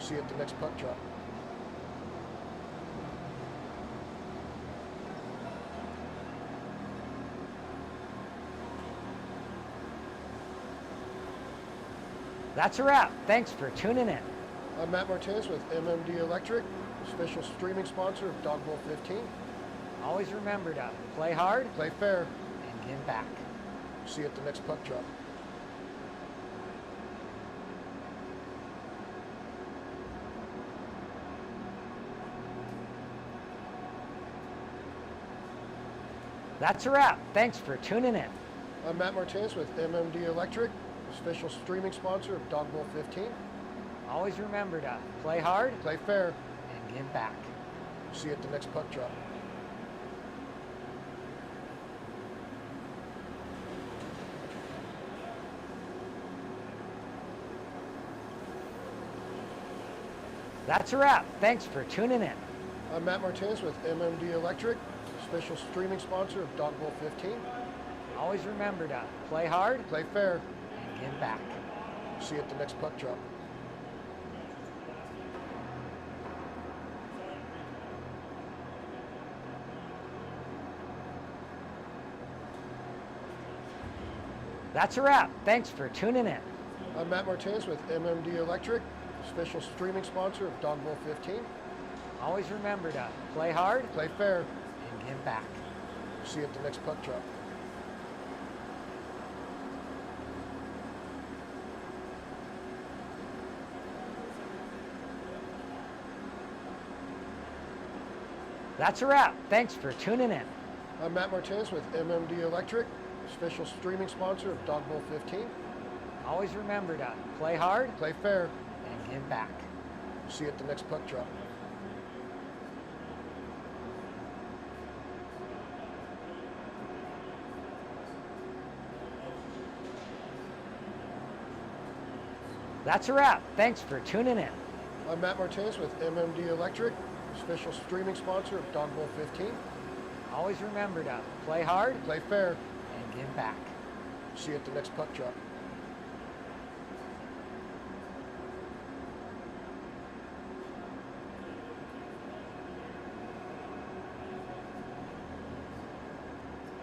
See you at the next puck drop. That's a wrap. Thanks for tuning in. I'm Matt Martinez with MMD Electric, official streaming sponsor of Dawg 15. Always remember to play hard, Play fair. and give back. See you at the next puck drop. That's a wrap. Thanks for tuning in. I'm Matt Martinez with MMD Electric, official streaming sponsor of Dawg 15. Always remember to play hard, Play fair. and give back. See you at the next puck drop. That's a wrap. Thanks for tuning in. I'm Matt Martinez with MMD Electric, official streaming sponsor of Dawg 15. Always remember to play hard, Play fair. and give back. See you at the next puck drop. That's a wrap. Thanks for tuning in. I'm Matt Martinez with MMD Electric, official streaming sponsor of Dawg 15. Always remember to play hard, Play fair. and give back. See you at the next puck drop. That's a wrap. Thanks for tuning in. I'm Matt Martinez with MMD Electric, official streaming sponsor of Dawg 15. Always remember to play hard, Play fair. and give back. See you at the next puck drop. That's a wrap. Thanks for tuning in. I'm Matt Martinez with MMD Electric, official streaming sponsor of Dawg 15. Always remember to play hard, Play fair. and give back. See you at the next puck drop.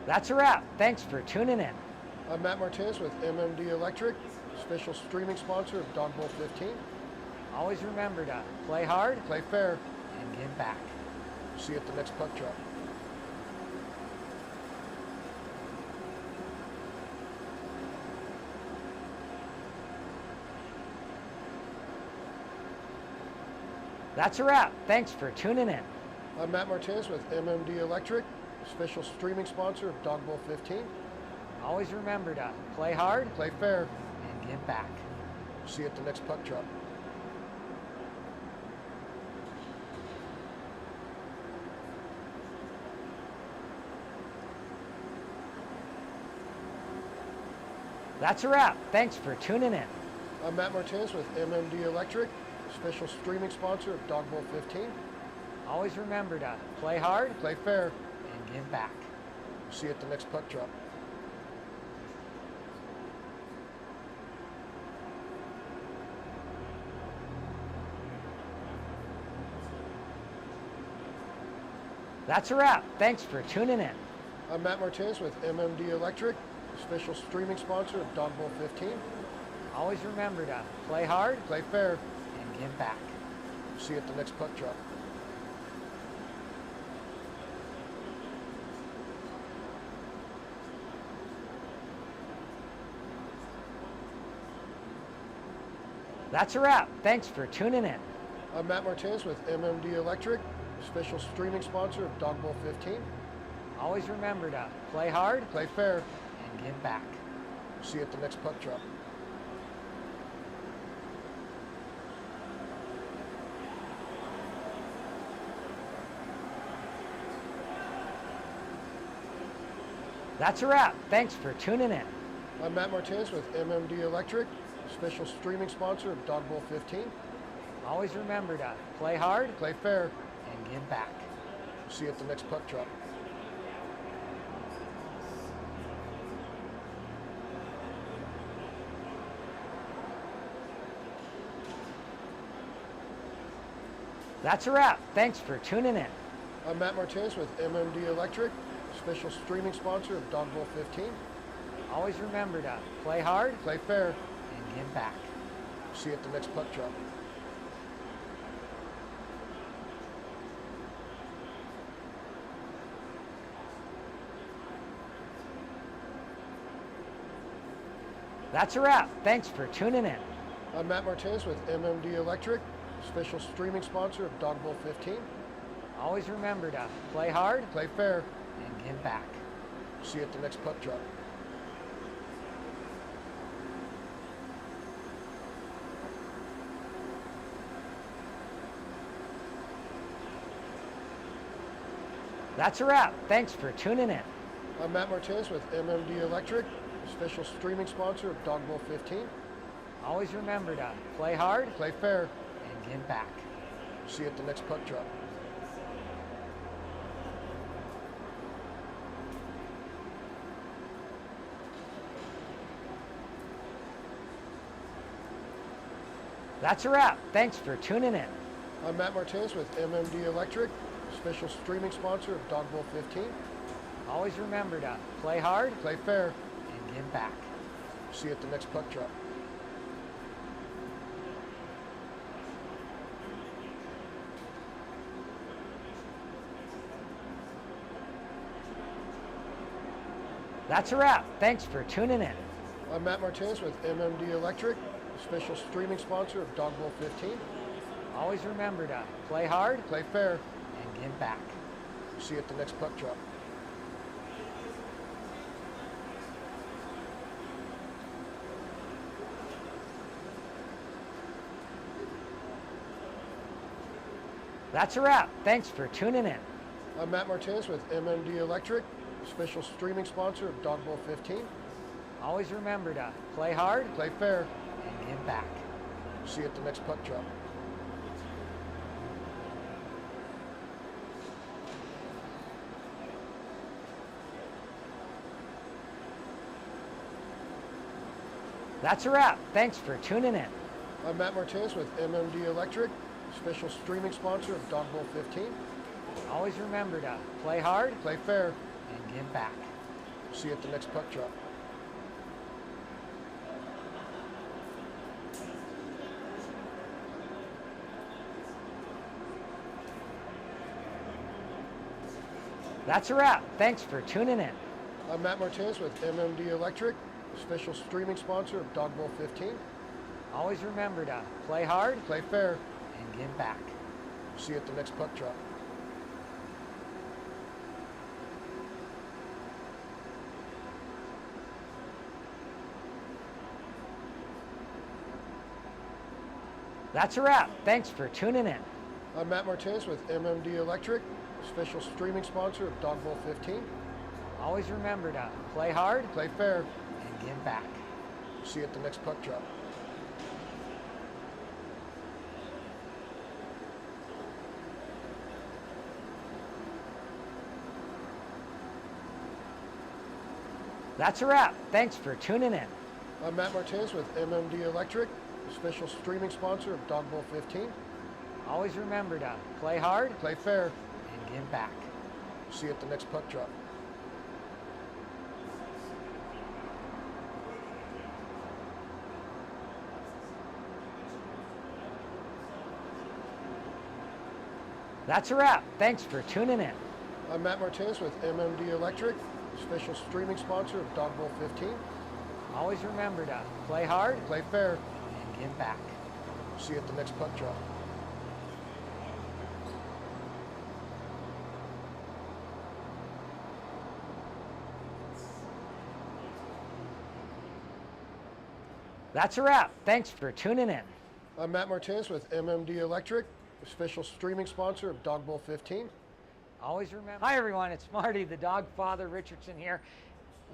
That's a wrap. Thanks for tuning in. I'm Matt Martinez with MMD Electric, official streaming sponsor of Dawg 15. Always remember to play hard, Play fair. and give back. See you at the next puck drop. That's a wrap. Thanks for tuning in. I'm Matt Martinez with MMD Electric, official streaming sponsor of Dawg 15. Always remember to play hard, Play fair. and give back. See you at the next puck drop. That's a wrap. Thanks for tuning in. I'm Matt Martinez with MMD Electric, official streaming sponsor of Dawg 15. Always remember to play hard, Play fair. and give back. See you at the next puck drop. That's a wrap. Thanks for tuning in. I'm Matt Martinez with MMD Electric, official streaming sponsor of Dawg 15. Always remember to play hard, Play fair. and give back. See you at the next puck drop. That's a wrap. Thanks for tuning in. I'm Matt Martinez with MMD Electric, official streaming sponsor of Dawg 15. Always remember to play hard, Play fair. and give back. See you at the next puck drop. That's a wrap. Thanks for tuning in. I'm Matt Martinez with MMD Electric, official streaming sponsor of Dawg 15. Always remember to play hard, Play fair. and give back. See you at the next puck drop. That's a wrap. Thanks for tuning in. I'm Matt Martinez with MMD Electric, special streaming sponsor of Dawg 15. Always remember to play hard Play fair. and give back. See you at the next puck drop. That's a wrap. Thanks for tuning in. I'm Matt Martinez with MMD Electric, special streaming sponsor of Dawg 15. Always remember to play hard Play fair. and give back. See you at the next puck drop. That's a wrap. Thanks for tuning in. I'm Matt Martinez with MMD Electric, special streaming sponsor of Dawg 15. Always remember to play hard Play fair. and give back. See you at the next puck drop. That's a wrap. Thanks for tuning in. I'm Matt Martinez with MMD Electric, special streaming sponsor of Dawg 15. Always remember to play hard Play fair. and give back. See you at the next puck drop. That's a wrap. Thanks for tuning in. I'm Matt Martinez with MMD Electric, special streaming sponsor of Dawg 15. Always remember to play hard Play fair. and give back. See you at the next puck drop. That's a wrap. Thanks for tuning in. I'm Matt Martinez with MMD Electric, special streaming sponsor of Dawg 15. Always remember to play hard Play fair. and give back. See you at the next puck drop. That's a wrap. Thanks for tuning in. I'm Matt Martinez with MMD Electric, special streaming sponsor of Dawg 15. Always remember to play hard Play fair. and give back. See you at the next puck drop. That's a wrap. Thanks for tuning in. I'm Matt Martinez with MMD Electric, special streaming sponsor of Dawg 15. Always remember to play hard Play fair. and give back. See you at the next puck drop. That's a wrap. Thanks for tuning in. I'm Matt Martinez with MMD Electric, special streaming sponsor of Dawg 15. Always remember to play hard Play fair. and give back. See you at the next puck drop. That's a wrap. Thanks for tuning in. I'm Matt Martinez with MMD Electric, special streaming sponsor of Dawg 15. Always remember to play hard Play fair. and give back. See you at the next puck drop. That's a wrap. Thanks for tuning in. I'm Matt Martinez with MMD Electric, special streaming sponsor of Dawg 15. Always remember to play hard Play fair. and give back. See you at the next puck drop. That's a wrap. Thanks for tuning in. I'm Matt Martinez with MMD Electric, special streaming sponsor of Dawg 15. Always remember. Hi everyone, it's Marty, the dog father Richardson here,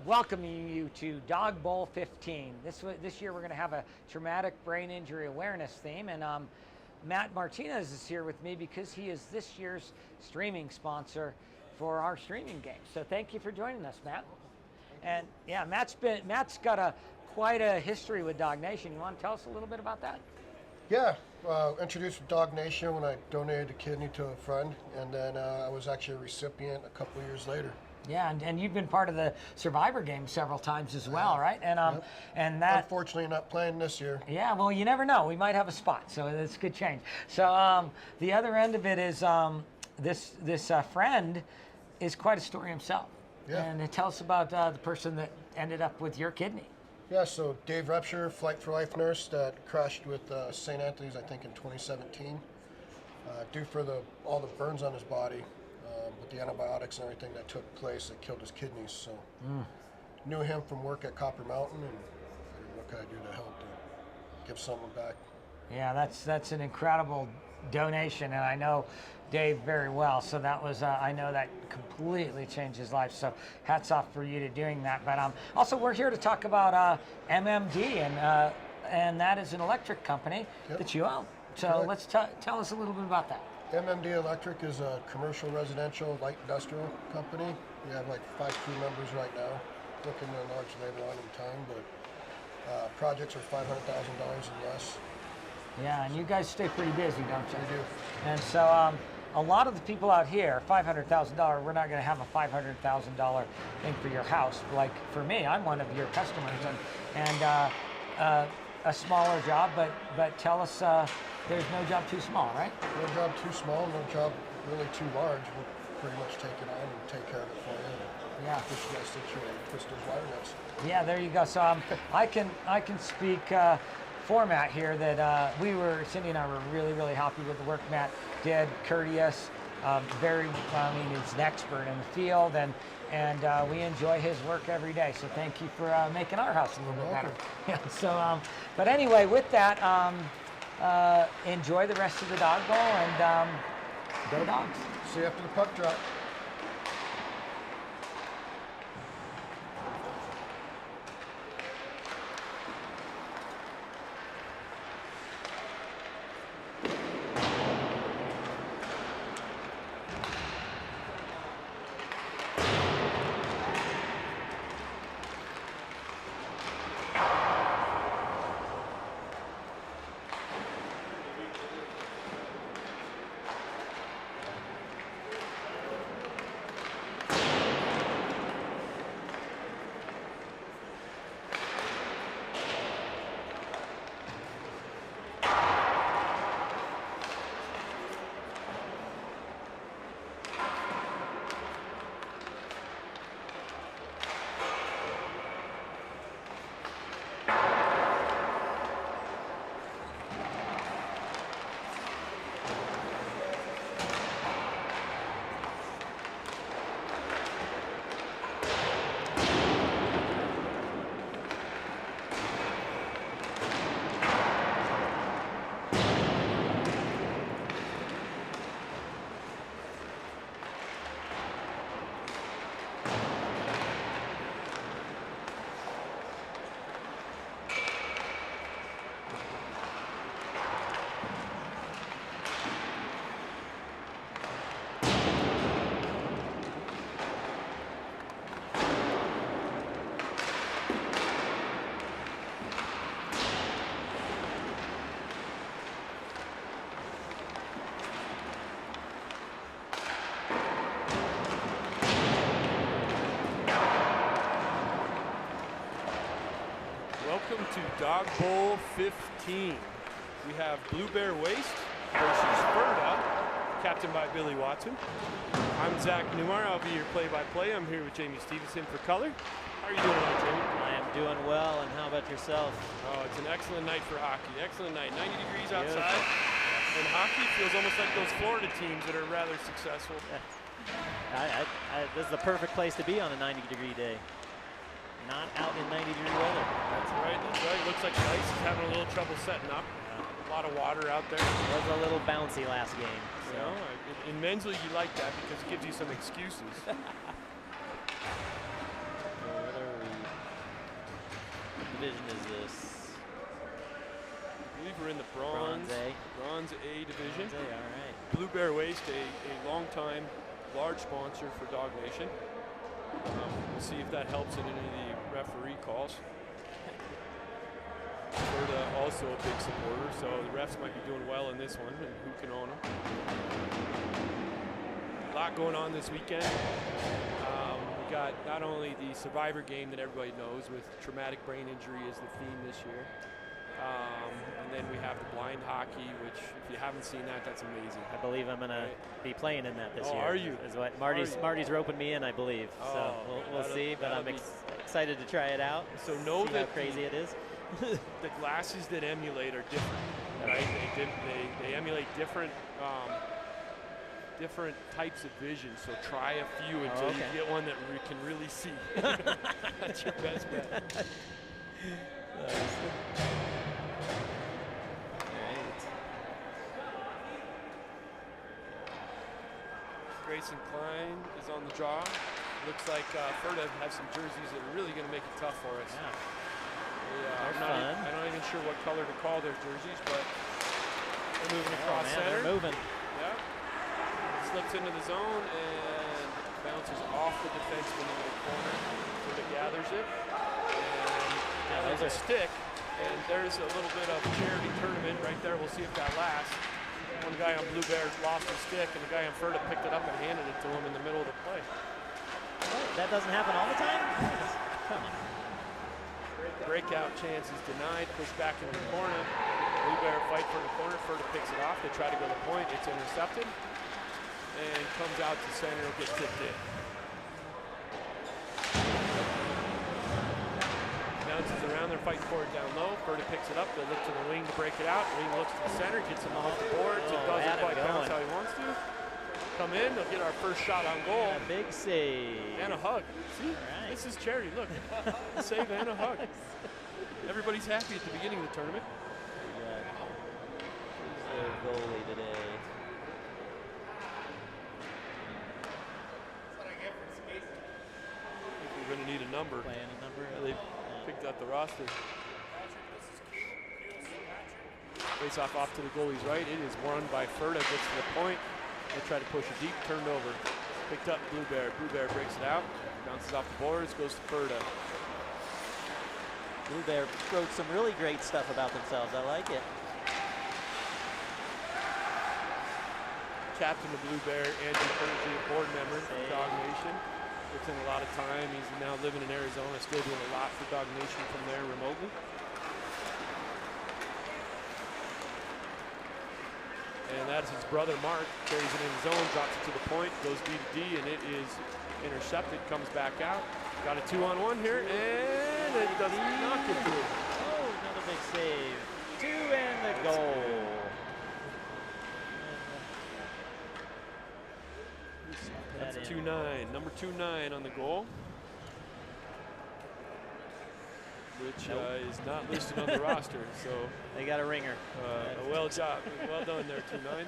welcoming you to Dawg Bowl 15. This year we're going to have a traumatic brain injury awareness theme, and Matt Martinez is here with me because he is this year's streaming sponsor for our streaming games. So thank you for joining us, Matt. And yeah, Matt's got quite a history with Dog Nation. You want to tell us a little bit about that? Yeah, Introduced with Dog Nation when I donated a kidney to a friend, and then I was actually a recipient a couple years later. Yeah, and you've been part of the Survivor game several times as well, right? And Yep. and that. Unfortunately, not playing this year. Yeah, well, you never know. We might have a spot, so it's a good change. So the other end of it is this friend is quite a story himself. Yeah. And tell us about the person that ended up with your kidney. Yeah, so Dave Repsher, Flight for Life nurse that crashed with St. Anthony's, I think, in 2017. Due for all the burns on his body, with the antibiotics and everything that took place, that killed his kidneys. So knew him from work at Copper Mountain, and figured, what can I do to help to give someone back? Yeah, that's an incredible donation, and I know Dave very well. So that was I know that completely changed his life. So hats off for you to doing that. But also we're here to talk about MMD, and that is an electric company that you own. So Correct. let's tell us a little bit about that. MMD Electric is a commercial, residential, light industrial company. We have like 5 crew members right now, looking to enlarge later on in time, but projects are $500,000 and less. Yeah, and you guys stay pretty busy, don't you? We do. And so a lot of the people out here, $500,000, we're not going to have a $500,000 thing for your house. Like for me, I'm one of your customers, and a smaller job, but tell us there's no job too small, right? No job too small, no job really too large. We'll pretty much take it on and take care of it for you. Yeah. Get you guys situated, twist those wire nuts. Yeah, there you go. So I can speak for Matt here that Cindy and I were really happy with the work Matt did. Courteous, he's an expert in the field, and we enjoy his work every day. So thank you for making our house a little bit better. Yeah. So, but anyway, with that, enjoy the rest of the Dog Bowl and go Dogs. See you after the puck drop. Welcome to Dog Bowl 15. We have Blue Bear Waste versus Ferda, captained by Billy Watson. I'm Zach Newmar. I'll be your play-by-play. I'm here with Jamie Stevenson for color. How are you doing tonight, Jamie? I am doing well, and how about yourself? Oh, it's an excellent night for hockey. Excellent night. 90 degrees outside. And hockey feels almost like those Florida teams that are rather successful. This is the perfect place to be on a 90-degree day. Not out in 90-degree weather. That's right. That's right. Looks like the ice is having a little trouble setting up. A lot of water out there. It was a little bouncy last game. So. You know, in men's league, you like that because it gives you some excuses. What division is this? I believe we're in the Bronze A division. Bronze A, all right. Blue Bear Waste, a long-time large sponsor for Dog Nation. We'll see if that helps in any of the referee calls. Ferda also a big supporter, so the refs might be doing well in this one, and who can own them. A lot going on this weekend. We got not only the Survivor game that everybody knows with traumatic brain injury as the theme this year, and then we have the blind hockey, which if you haven't seen that, that's amazing. I believe I'm going to be playing in that this year. Are you? Is what Marty's roping me in, I believe. So we'll see, but I'm excited to try it out. So know see that how crazy it is. the glasses that emulate are different, right? They emulate different different types of vision. So try a few until you get one that can really see. That's your best bet. Grayson Klein is on the draw. Looks like Ferda has some jerseys that are really going to make it tough for us. Yeah. I'm not even sure what color to call their jerseys, but they're moving across center. They're moving. Yeah. Slips into the zone and bounces off the defenseman into the corner. Ferda gathers it. And there's a stick. And there's a little bit of charity tournament right there. We'll see if that lasts. One guy on Blue Bears lost his stick, and the guy on Ferda picked it up and handed it to him in the middle of the play. That doesn't happen all the time? Come on. Breakout chance is denied, pushed back into the corner. Blue Bear fight for the corner. Ferda picks it off. They try to go to the point. It's intercepted. And comes out to center. It'll get tipped in. Bounces around, they're fighting for it down low. Ferda picks it up, they look to the wing to break it out. Wing looks to the center, gets him off the boards. It doesn't quite bounce how he wants to. Come in, they'll get our first shot on goal. And a big save. And a hug. See, this is charity, look. Save and a hug. Everybody's happy at the beginning of the tournament. Who's the goalie today? I think we're going to need a number. Playing a number. They picked out the roster. Face off to the goalie's right. It is won by Ferda. Gets to the point. They try to push it deep. Turned over. Picked up Blue Bear. Blue Bear breaks it out. Bounces off the boards. Goes to Ferda. Blue Bear wrote some really great stuff about themselves. I like it. Captain of Blue Bear, Andrew Percy, a board member from Dawg Nation. Puts in a lot of time. He's now living in Arizona, still doing a lot for Dawg Nation from there remotely. And that's his brother Mark. Carries it in his zone, drops it to the point, goes D to D, and it is intercepted. Comes back out. Got a 2-on-1 here, and it does not get through. Oh, another big save. 2 and the goal. That's 2-9. Number 2-9 on the goal. Which is not listed on the roster, so they got a ringer. Well done there, 2-9.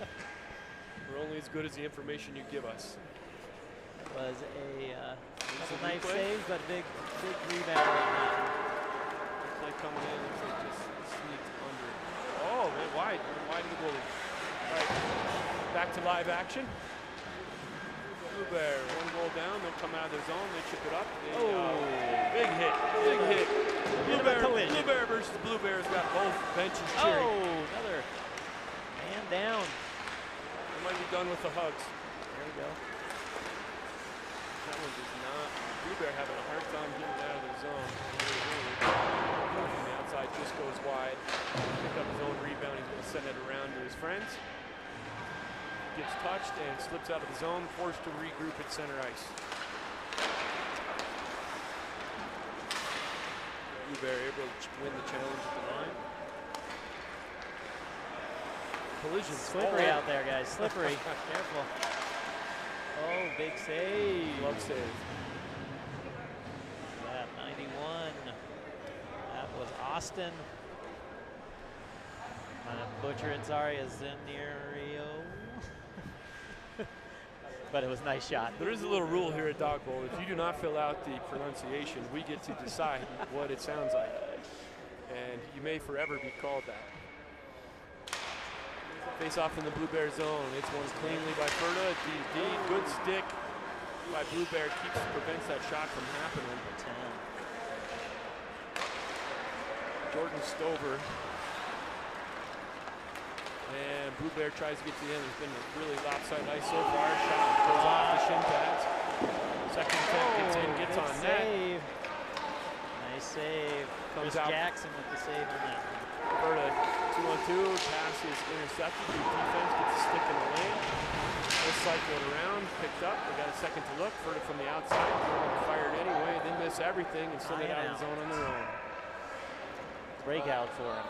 We're only as good as the information you give us. Was a couple nice saves, but big rebound. Play coming in, looks like just sneaked under. Oh, went wide of the goalie. All right, back to live action. Blue Bear, one goal down, they'll come out of their zone, they chip it up. Big hit. Blue Bear versus Blue Bear's got both benches cheering. Oh, another man down. They might be done with the hugs. There we go. That one does not. Blue Bear having a hard time getting out of their zone. From the outside, just goes wide. Pick up his own rebound, he's going to send it around to his friends. Gets touched and slips out of the zone, forced to regroup at center ice. Blue Bear able to win the challenge at the line. Collision. Slippery out there, guys. Slippery. Careful. Oh, big save. Glove save. Yeah, 91. That was Austin. I'm gonna butcher it, sorry, Azenario. But it was a nice shot. There is a little rule here at Dawg Bowl. If you do not fill out the pronunciation, we get to decide what it sounds like. And you may forever be called that. Face off in the Blue Bear zone. It's won cleanly by Ferda. D. Good stick by Blue Bear. Prevents that shot from happening. Jordan Stover And Blue Bear tries to get to the end. There's been a really lopsided ice so far. Shot goes off the shin pads. Second attempt gets in, gets on save. Nice save. Comes Chris out. Jackson with the save on that one. Ferda 2-on-2, pass is intercepted. The defense gets a stick in the lane. This cycling around, picked up. They got a second to look. Ferda from the outside, fired anyway. They miss everything and send it out of the zone on their own. Breakout for him.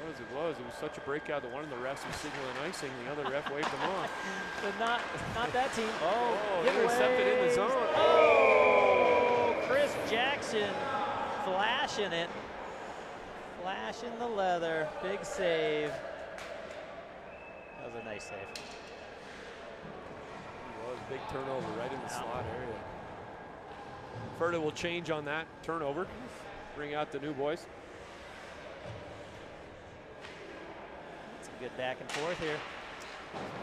It was such a breakout that one of the refs was signaling icing. The other ref waved them off. But not that team. Oh, intercepted in the zone. Oh, Chris Jackson flashing it. Flashing the leather. Big save. That was a nice save. It was a big turnover right in the slot area. Ferda will change on that turnover. Bring out the new boys. Some good back and forth here.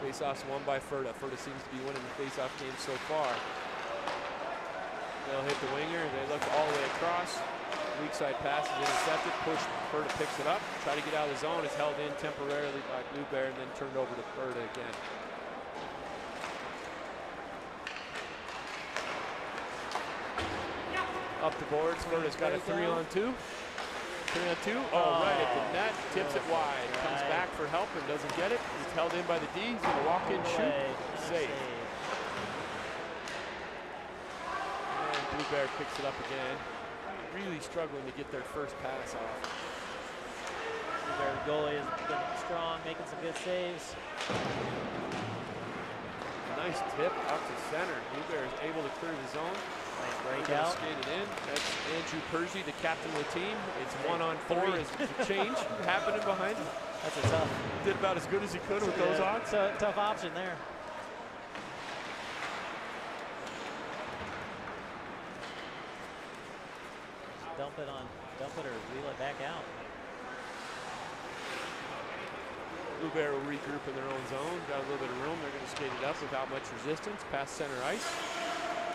Face-offs won by Ferda. Ferda seems to be winning the face-off game so far. They'll hit the winger. They look all the way across. Weak side pass is intercepted. Push. Ferda picks it up. Try to get out of the zone. It's held in temporarily by Blue Bear and then turned over to Ferda again. Up the boards. Ferda's got a 3-on-2. 3-on-2. Oh, right at the net. Tips it wide. Comes back for help and doesn't get it. He's held in by the D. He's going to walk in, shoot. Save. And Blue Bear picks it up again. Really struggling to get their first pass off. Blue Bear goalie has been strong, making some good saves. Nice tip out to center. Blue Bear is able to clear the zone. Nice breakout. Skated in. That's Andrew Percy, the captain of the team. It's 1-on-4 as the change happening behind him. That's a tough. Did about as good as he could with those odds. So tough option there. Dump it or wheel it back out. Blue Bear will regroup in their own zone. Got a little bit of room. They're going to skate it up without much resistance. Past center ice.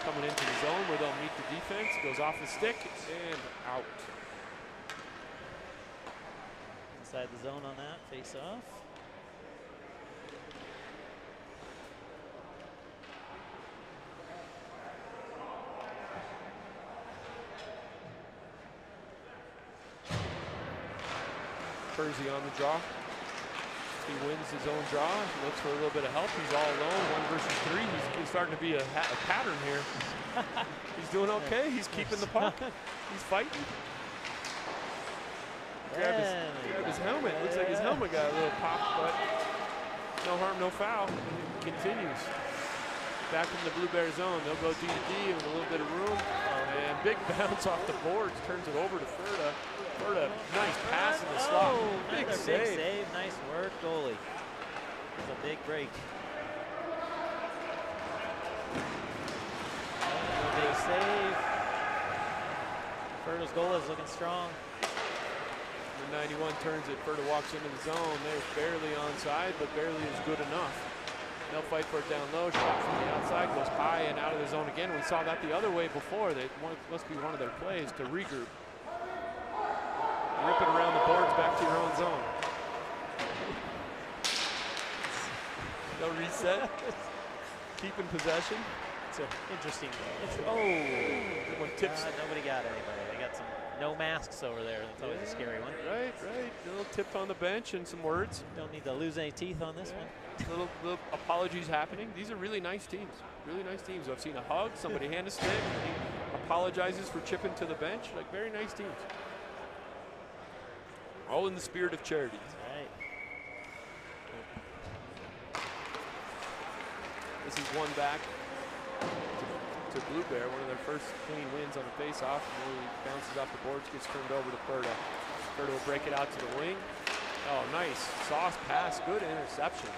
Coming into the zone where they'll meet the defense. Goes off the stick and out. Inside the zone on that, face off. Percy on the draw. He wins his own draw. Looks for a little bit of help. He's all alone. 1 versus 3. He's starting to be a pattern here. He's doing okay. He's keeping the puck. He's fighting. Grab his helmet. Looks like his helmet got a little pop, but no harm, no foul. He continues. Back in the Blue Bear zone. They'll go D to D with a little bit of room. And big bounce off the boards. Turns it over to Ferda. Ferda, nice pass in the slot. Big save. Nice work, goalie. It's a big break. Big save. Ferda's goal is looking strong. The 91 turns it. Ferda walks into the zone. They're barely onside, but barely is good enough. They'll fight for it down low. Shot from the outside goes high and out of the zone again. We saw that the other way before. That must be one of their plays to regroup. Rip it around the boards back to your own zone. They'll reset. Keep in possession. It's an interesting. Good one. Tips. Nobody got anybody. They got some no masks over there. That's always a scary one. Right. A little tip on the bench and some words. Don't need to lose any teeth on this one. Little apologies happening. These are really nice teams. Really nice teams. I've seen a hug, somebody hand a stick, he apologizes for chipping to the bench. Like, very nice teams. All in the spirit of charity. That's right. This is one back to Blue Bear, one of their first clean wins on the face-off. Really bounces off the boards, gets turned over to Ferda. Ferda will break it out to the wing. Oh, nice. Sauce pass, good interception.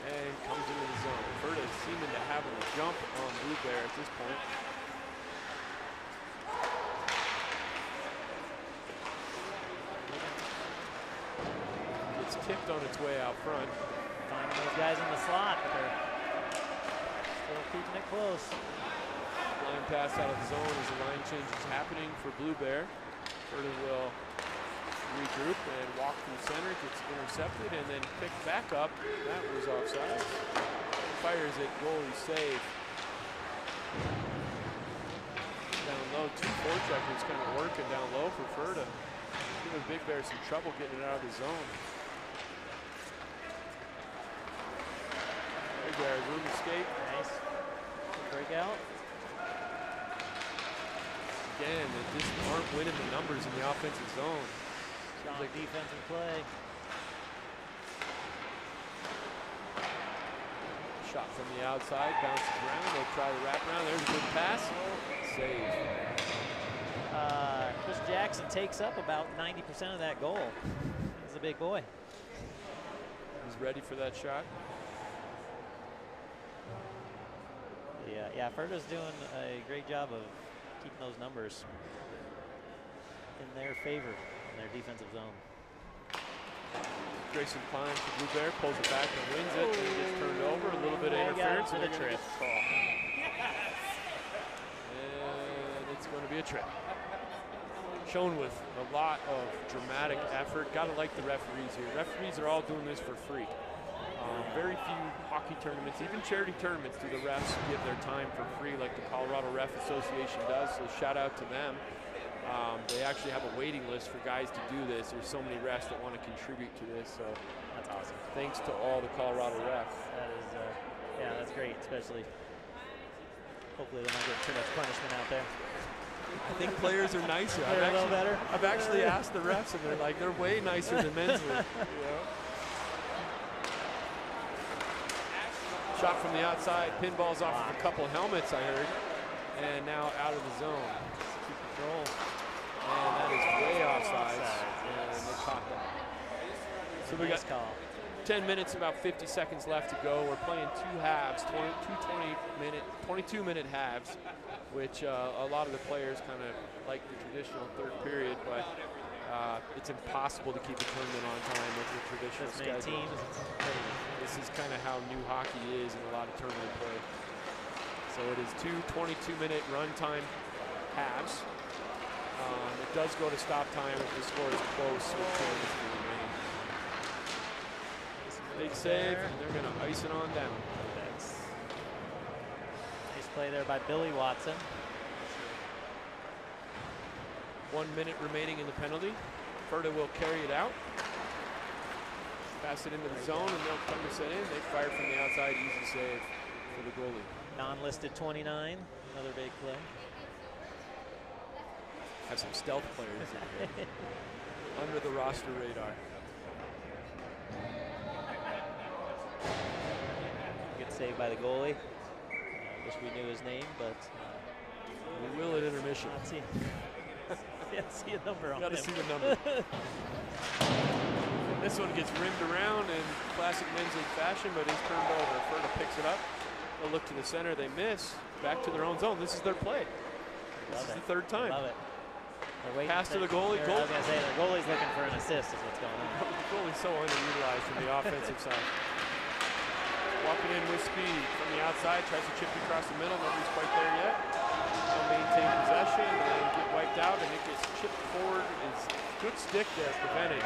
And comes into the zone. Ferda is seeming to have a jump on Blue Bear at this point. It's tipped on its way out front. Finding those guys in the slot, but they're still keeping it close. Line pass out of the zone as the line change is happening for Blue Bear. Ferda will regroup and walk through center, gets intercepted, and then picked back up. That was offside. Fires it, goalie save. Down low, two forecheckers kind of working down low for Ferda. Giving Big Bear some trouble getting it out of the zone. Big Bear, room escape. Nice. Breakout. Again, they just aren't winning the numbers in the offensive zone. Strong defensive play. Shot from the outside, bounces around. They'll try to wrap around. There's a good pass. Save. Chris Jackson takes up about 90% of that goal. He's a big boy. He's ready for that shot. Yeah, Ferda's doing a great job of keeping those numbers in their favor in their defensive zone. Grayson climbs to Blue Bear, pulls it back and wins it. And gets turned over. A little bit of interference and a trip. And it's going to be a trip. Shown with a lot of dramatic effort. Got to like the referees here. Referees are all doing this for free. Very few hockey tournaments, even charity tournaments, do the refs give their time for free like the Colorado Ref Association does, so shout out to them. They actually have a waiting list for guys to do this. There's so many refs that want to contribute to this, so That's awesome. thanks to all the Colorado refs. That is, yeah, that's great, especially. Hopefully they're not getting too much punishment out there. I think players are nicer. They're a little better. I've actually asked the refs, and they're like, they're way nicer than men's league. You know? Shot from the outside, pinballs off of a couple helmets, I heard, and now out of the zone. Keep control. And that is way offside, and they caught that. So we got Nice call. 10 minutes, about 50 seconds left to go. We're playing two halves, 22-minute halves, which a lot of the players kind of like the traditional third period, but it's impossible to keep a tournament on time with the traditional This many schedule. teams, it's crazy. This is kind of how new hockey is in a lot of tournament play. So it is two 22-minute runtime halves. It does go to stop time if the score is close with 2 minutes remaining. Big save, and they're going to ice it on down. Nice play there by Billy Watson. 1 minute remaining in the penalty. Ferda will carry it out. Pass it into the zone, and they'll come to set in. They fire from the outside, easy save for the goalie. Non-listed 29, another big play. Have some stealth players in here. Under the roster radar. Good save by the goalie. Wish we knew his name, but We will at intermission. not seeing. Can't see a number on Got to him. see the number. This one gets rimmed around in classic men's league fashion, but is turned over. Ferda picks it up. They'll look to the center. They miss. Back to their own zone. This is their play. This is the third time. Love it. They're waiting Pass to the goalie. I was going to say, the goalie's looking for an assist is what's going on. The goalie's so underutilized from the offensive side. Walking in with speed from the outside, tries to chip across the middle. Nobody's quite there yet. They'll maintain possession and get wiped out, and it gets chipped forward. It's good stick there, preventing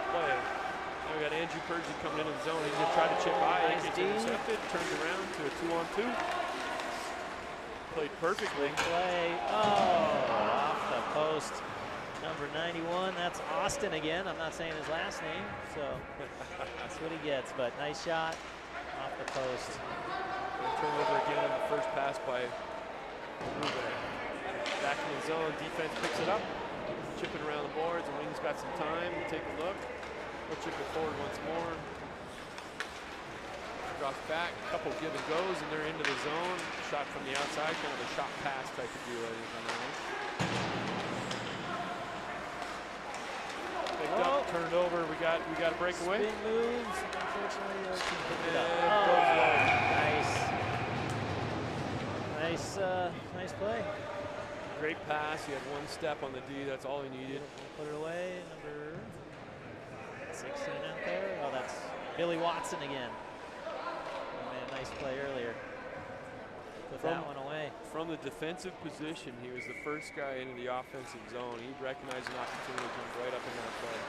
play. Now we got Andrew Purdy coming into the zone. He's going to try to chip by. It gets intercepted, turns around to a 2-on-2. Played perfectly. Play. Oh, off the post. Number 91. That's Austin again. I'm not saying his last name, so that's what he gets. But nice shot off the post. Turnover again on the first pass by Ruben. Back in the zone. Defense picks it up. Chipping around the boards. The wing's got some time. We'll take a look. We'll chip it forward once more. Drops back, a couple give and goes, and they're into the zone. Shot from the outside, kind of a shot pass type of deal. Picked up, turned over. We got a breakaway. Spin moves. Unfortunately, pick it up. Goes Nice. Nice play. Great pass. He had one step on the D. That's all he needed. Put it away. Number 16 out there. Oh, that's Billy Watson again. Oh, man, nice play earlier. put that one away. From the defensive position, he was the first guy into the offensive zone. He recognized an opportunity to jump right up in that play.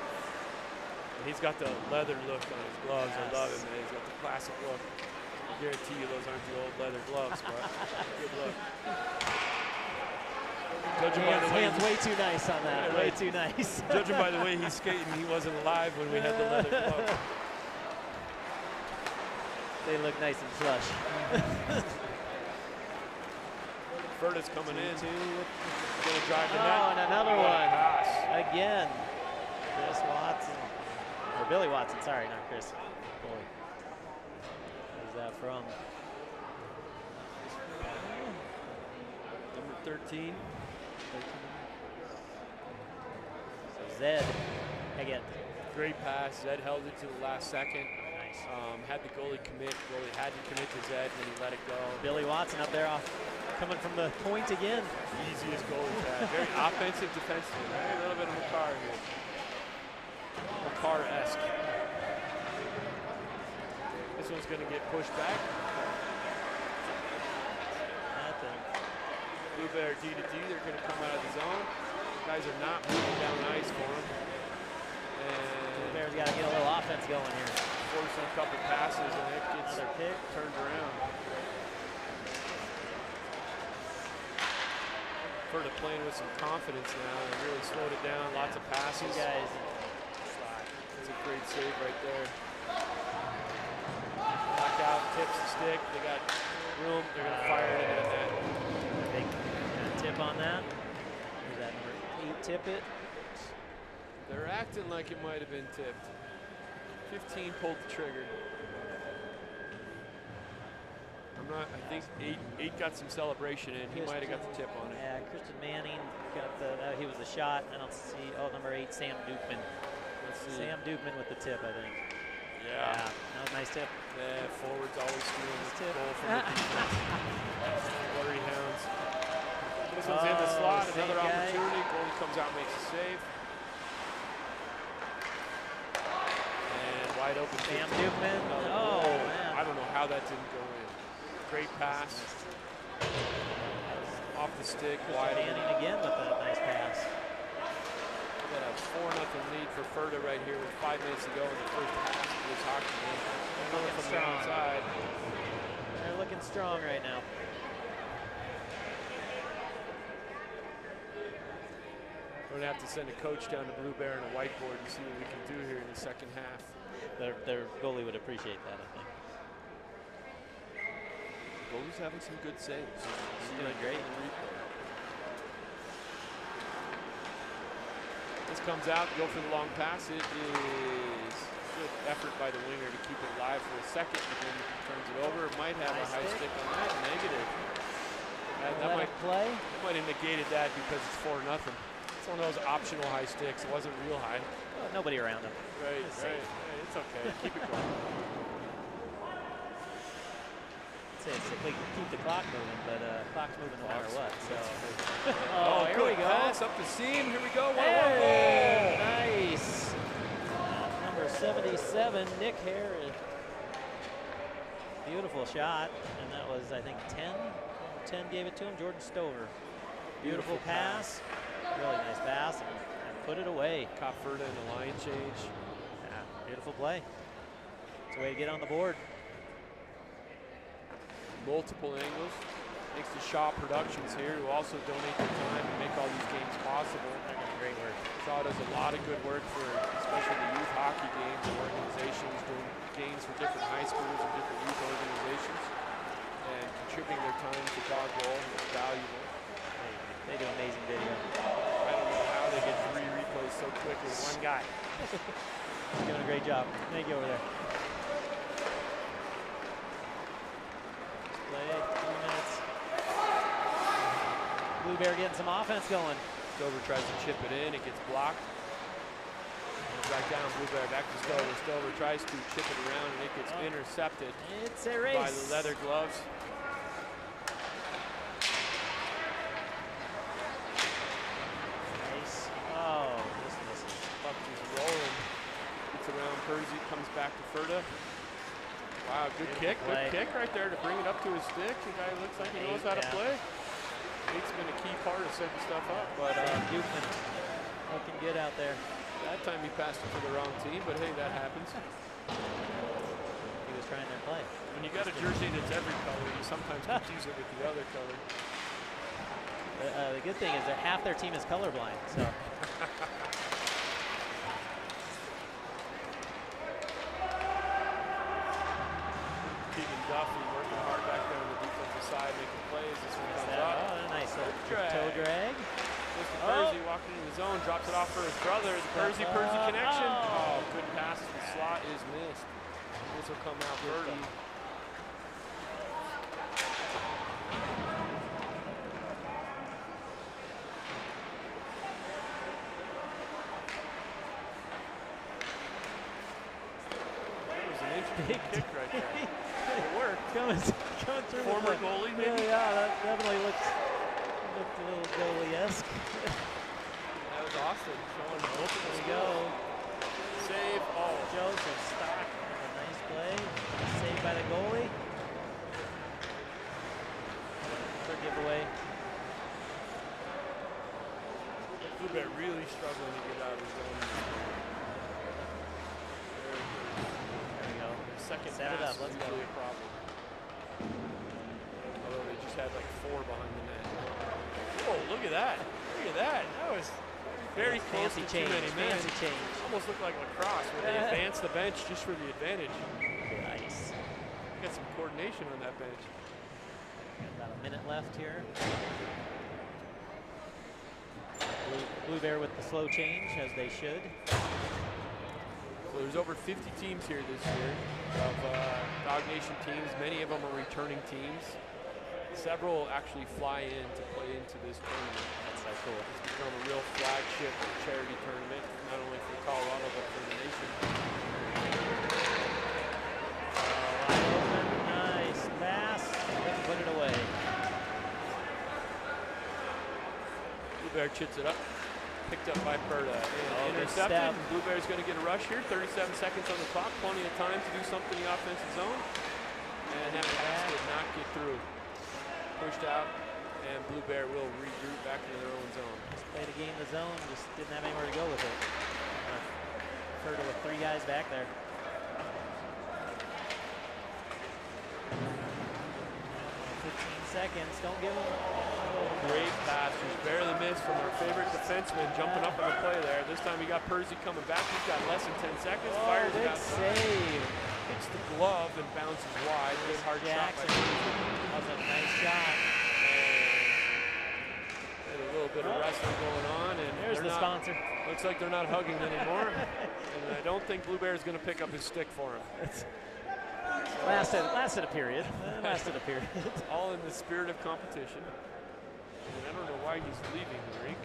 And he's got the leather look on his gloves. Yes. I love it, man. He's got the classic look. I guarantee you those aren't the old leather gloves, but good look. Judging by the way, Hands way too nice on that. Yeah, way right. too nice. Judging by the way he's skating, he wasn't alive when we had the leather gloves. They look nice and plush. Ferda's coming in. 2-2. Gonna drive the net. Oh, and another What a one. pass. Again. Chris Watson. Or Billy Watson, sorry, not Chris. Boy. Who's that from? Number 13. So Zed again. Great pass. Zed held it to the last second. Nice. Had the goalie commit. Goalie hadn't commit to Zed, and then he let it go. Billy Watson up there off, coming from the point again. Easiest goal he's had. Very offensive, defensive. Right? A little bit of McCarr here. McCarr-esque. This one's going to get pushed back. Nothing. Blue Bear D to D. They're going to come out of the zone. Guys are not moving down ice for him. And Bears got to get a little offense going here. forcing a couple passes, and it gets Another pick. turned around. Ferda playing with some confidence now and really slowed it down. Lots of passes. Two guys. That's a great save right there. Knock out, tips the stick. They got room. They're going to fire it into the net. Big tip on that. Who's that, number 8 tip it? They're acting like it might have been tipped. 15 pulled the trigger. I'm not, I think eight got some celebration in. He might have got the tip on it. Yeah, Christian Manning got the, he was the shot. I don't see, oh, number 8, Sam Dukeman. Let's see. Sam Dukeman with the tip, I think. Yeah. That was a nice tip. Yeah, forwards always stealing Nice the tip. goal from the defense. Blurry Hounds. This one's in the slot, same another guy. opportunity. Goalie comes out, makes a save. And wide open. Sam 15. Dukeman. Oh, man. I don't know how that didn't go in. Great pass. Off the stick, wide Manning open. again with a nice pass. We got a 4-0 lead for Ferda right here with 5 minutes to go in the first half of this hockey game. Coming from the strong. outside. They're looking strong right now. We're going to have to send a coach down to Blue Bear and a whiteboard and see what we can do here in the second half. Their goalie would appreciate that, I think. Goalie's having some good saves. He's doing great. This comes out, go for the long pass. It is good effort by the winger to keep it live for a second, but then he turns it over. Might have a High high stick. stick on that. Negative. Let him play. That might have negated that because it's 4-0. It's one of those optional high sticks. It wasn't real high. Well, nobody around him. Right, It's right. safe. Hey, it's okay. Keep it going. Say it's to keep the clock moving, but clock's moving no matter what. So. Oh, here good we go. pass up the seam. Here we go. 1-1 Hey, goal. nice. Number 77, Nick Harris. Beautiful shot, and that was, I think, 10. 10 gave it to him. Jordan Stover. Beautiful pass. Really nice pass, and put it away. Caught Ferda in the line change. Yeah, beautiful play. It's a way to get on the board. Multiple angles. Thanks to Shaw Productions here, who also donate their time to make all these games possible. They're doing great work. Shaw does a lot of good work for especially the youth hockey games and organizations, doing games for different high schools and different youth organizations, and contributing their time to Dawg Bowl. It's valuable. They do amazing video. I don't know how they get 3 replays so quickly. One guy. He's doing a great job. Thank you over there. Play 2 minutes. Blue Bear getting some offense going. Stover tries to chip it in. It gets blocked. Goes back down. Blue Bear back to Stover. Stover tries to chip it around, and it gets intercepted It's a race. by the leather gloves. Nice. Oh, this misses. Puck is rolling. Gets around Percy. Comes back to Ferda. Wow, good kick right there to bring it up to his stick. The guy looks like he knows how to play. Eight's been a key part of setting stuff up, but Dukeman looking good out there. That time he passed it to the wrong team, but hey, that happens. He was trying to play. When you got a jersey that's every color, you sometimes confuse it with the other color. The good thing is that half their team is colorblind, so. Keegan Duffy working hard back there on the defensive side, making plays. This one comes up. Oh, nice toe drag. Mr. Persy walking in the zone, drops it off for his brother. The Persy connection. Oh, good pass. The slot is missed. This will come out Ferdy. That was an interesting kick right there. It worked. Coming through. Former goalie, maybe? Yeah, that definitely looked a little goalie-esque. That was Austin showing both of There us. we go. Save. Oh, Joseph Stock. A nice play. Saved by the goalie. For giveaway. Bluebear really struggling to get out of his zone. There we go. Second Set it pass up, let's is go. usually a problem. Although they just had like 4 behind the net. Whoa, look at that. Look at that. That was very close Fancy to change. too many men. Fancy change. Almost looked like lacrosse where they advance the bench just for the advantage. Nice. Got some coordination on that bench. Got about a minute left here. Blue Bear with the slow change, as they should. So there's over 50 teams here this year of Dog Nation teams. Many of them are returning teams. Several actually fly in to play into this tournament. That's so cool. It's become a real flagship charity tournament, not only for Colorado, but for the nation. Wide open, nice pass, couldn't put it away. Blue Bear chits it up, picked up by Ferda. good Intercepted. step. Blue Bear's going to get a rush here. 37 seconds on the clock, plenty of time to do something in the offensive zone. And that pass did not get through. Pushed out, and Blue Bear will regroup back into their own zone. Just played a game in the zone, just didn't have anywhere to go with it. Ferda with 3 guys back there. 15 seconds, don't give them. Great pass, just barely missed from our favorite defenseman jumping up on the play there. This time we got Persy coming back. He's got less than 10 seconds. Fires it Big out. save. Hits the glove and bounces wide. Good hard shot by Jackson. Persy. That was a nice shot. And a little bit of wrestling going on, and There's they're the not- sponsor. Looks like they're not hugging anymore. And I don't think Blue Bear is going to pick up his stick for him. Lasted a period. Lasted a period. All in the spirit of competition. And I don't know why he's leaving the rink.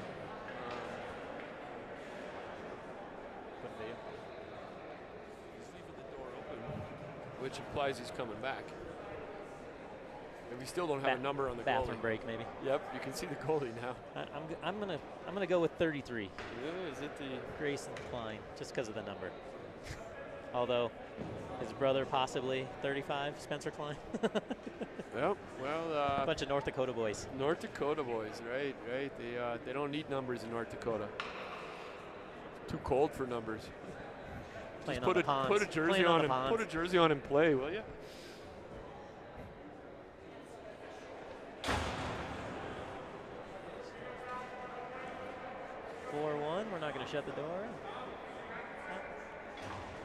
Couldn't be. He's leaving the door open, which implies he's coming back. And we still don't have a number on the bathroom goalie. break, maybe. Yep, you can see the goalie now. I'm gonna go with 33. Yeah, is it the? Grayson Klein, just because of the number. Although his brother possibly 35, Spencer Klein. Yep. Well, A bunch of North Dakota boys. North Dakota boys, right? They don't need numbers in North Dakota. Too cold for numbers. Playing Just on the ponds. put a jersey Playing on the him. ponds. Put a jersey on and play, will you? We're not going to shut the door.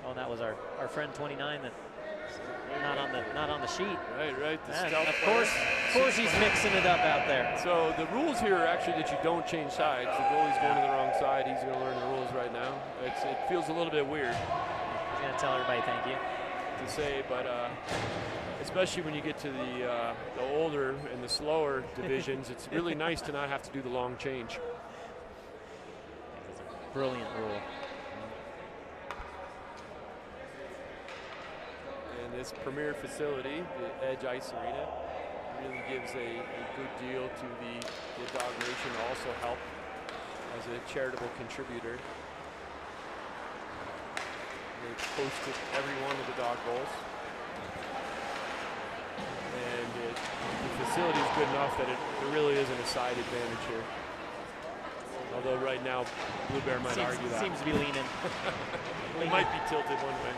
Oh, and that was our friend 29 that not on the sheet. Right. The And stealth of player. course he's mixing it up out there. So the rules here are actually that you don't change sides. The goalie's going to the wrong side. He's going to learn the rules right now. It feels a little bit weird He's going to tell everybody thank you. to say, but especially when you get to the older and the slower divisions, it's really nice to not have to do the long change. It's a brilliant rule. And this premier facility, the Edge Ice Arena, really gives a good deal to the Dog Nation to also help as a charitable contributor. They've hosted every one of the Dog Bowls. And the facility is good enough that there really isn't a side advantage here. Although right now, Blue Bear might argue that. Seems to be leaning. It might be tilted one way.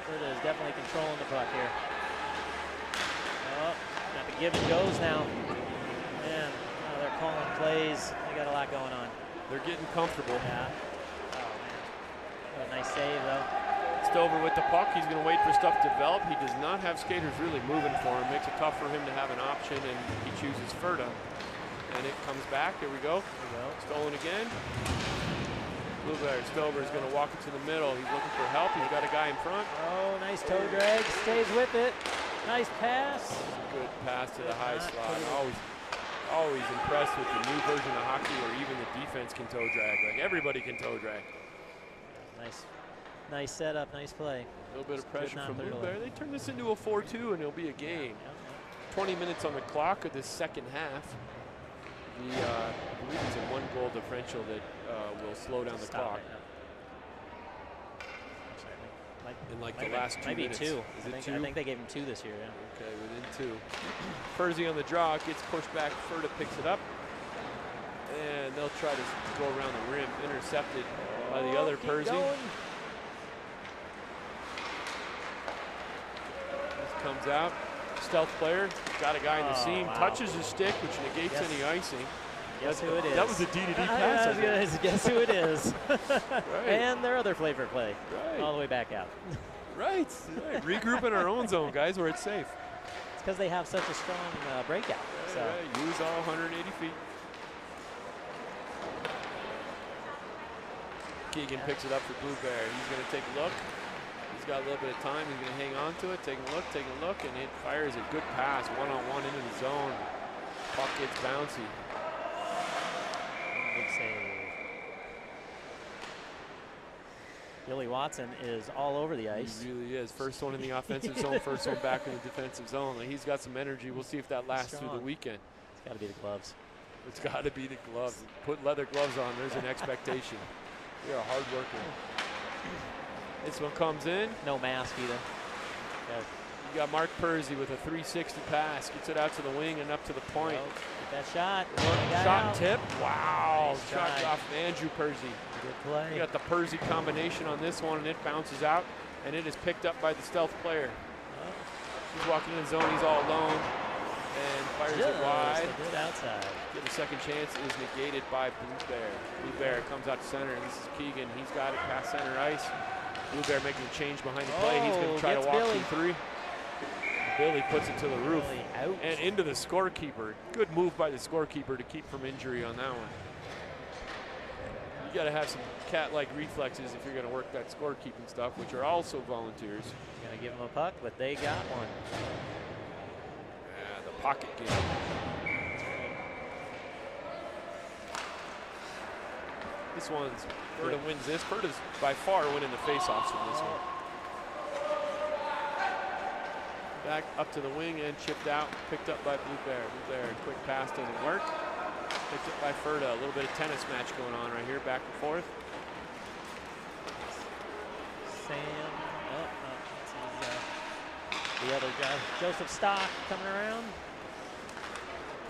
Ferda is definitely controlling the puck here. Oh, got the give and goes now. Man, they're calling plays. They got a lot going on. They're getting comfortable. Yeah. Oh, man. What a nice save, though. Stover with the puck. He's going to wait for stuff to develop. He does not have skaters really moving for him. Makes it tough for him to have an option, and he chooses Ferda. And it comes back. Here we go. Stolen again. Blue Bear. Stover is going to walk it to the middle. He's looking for help. He's got a guy in front. Oh, nice toe drag. Stays with it. Nice pass. Good pass to the high slot. Always impressed with the new version of hockey where even the defense can toe drag. Like everybody can toe drag. Nice setup, nice play. A little bit of pressure from Blue Bear. They turn this into a 4-2 and it'll be a game. 20 minutes on the clock of this second half. I believe it's a 1-goal differential that will slow down the clock. In like the last 2 minutes. Maybe 2. Is it 2? I think they gave him 2 this year, yeah. Okay, within 2. Persy on the draw, gets pushed back, Ferda picks it up. And they'll try to go around the rim, intercepted by the other Persy. This comes out, stealth player, got a guy in the seam, touches his stick, which negates any icing. Guess who it is? That was a D-to-D pass. Guess who it is? Right. And their other flavor play, all the way back out. Right. Regroup in our own zone, guys, where it's safe. It's because they have such a strong breakout. Use all 180 feet. Keegan picks it up for Blue Bear. He's going to take a look. He's got a little bit of time. He's going to hang on to it, taking a look, and it fires a good pass, one-on-one into the zone. Puck gets bouncy. Big save. Billy Watson is all over the ice. He really is. First one in the offensive zone, first one back in the defensive zone. Like, he's got some energy. We'll see if that lasts through the weekend. It's got to be the gloves. It's got to be the gloves. Put leather gloves on. There's an expectation. You're a hard worker. This one comes in. No mask either. You got Mark Persy with a 360 pass. Gets it out to the wing and up to the point. Get that shot. Shot tip. Wow. Nice shot off Andrew Persy. Good play. You got the Persy combination on this one, and it bounces out, and it is picked up by the stealth player. He's walking in the zone. He's all alone. And fires it wide. Good outside. Get a second chance is negated by Blue Bear. Blue Bear comes out to center, and this is Keegan. He's got it past center ice. Blue Bear making a change behind the play. He's going to try to walk through 3. Billy puts it to the roof and into the scorekeeper. Good move by the scorekeeper to keep from injury on that one. You got to have some cat-like reflexes if you're going to work that scorekeeping stuff, which are also volunteers. Going to give them a puck, but they got one. The pocket game. This one's, Ferda wins this. Ferda's by far winning the face-offs from this one. Back up to the wing and chipped out, picked up by Blue Bear. Blue Bear, quick pass doesn't work. Picked up by Ferda. A little bit of tennis match going on right here, back and forth. Sam, the other guy, Joseph Stock coming around.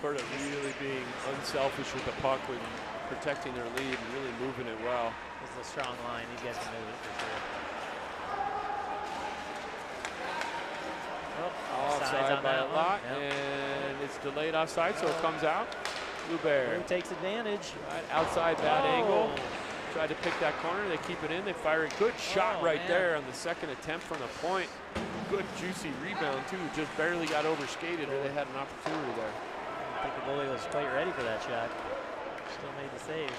Ferda really being unselfish with the puck when protecting their lead and really moving it well. This is a strong line. These guys can move it for sure. Offside by a lot, and it's delayed offside, so it comes out. Blue Bear takes advantage. Right outside that angle. Tried to pick that corner. They keep it in. They fire a good shot there on the second attempt from the point. Good juicy rebound too. Just barely got overskated, or they had an opportunity there. I think the goalie was quite ready for that shot. Still made the save.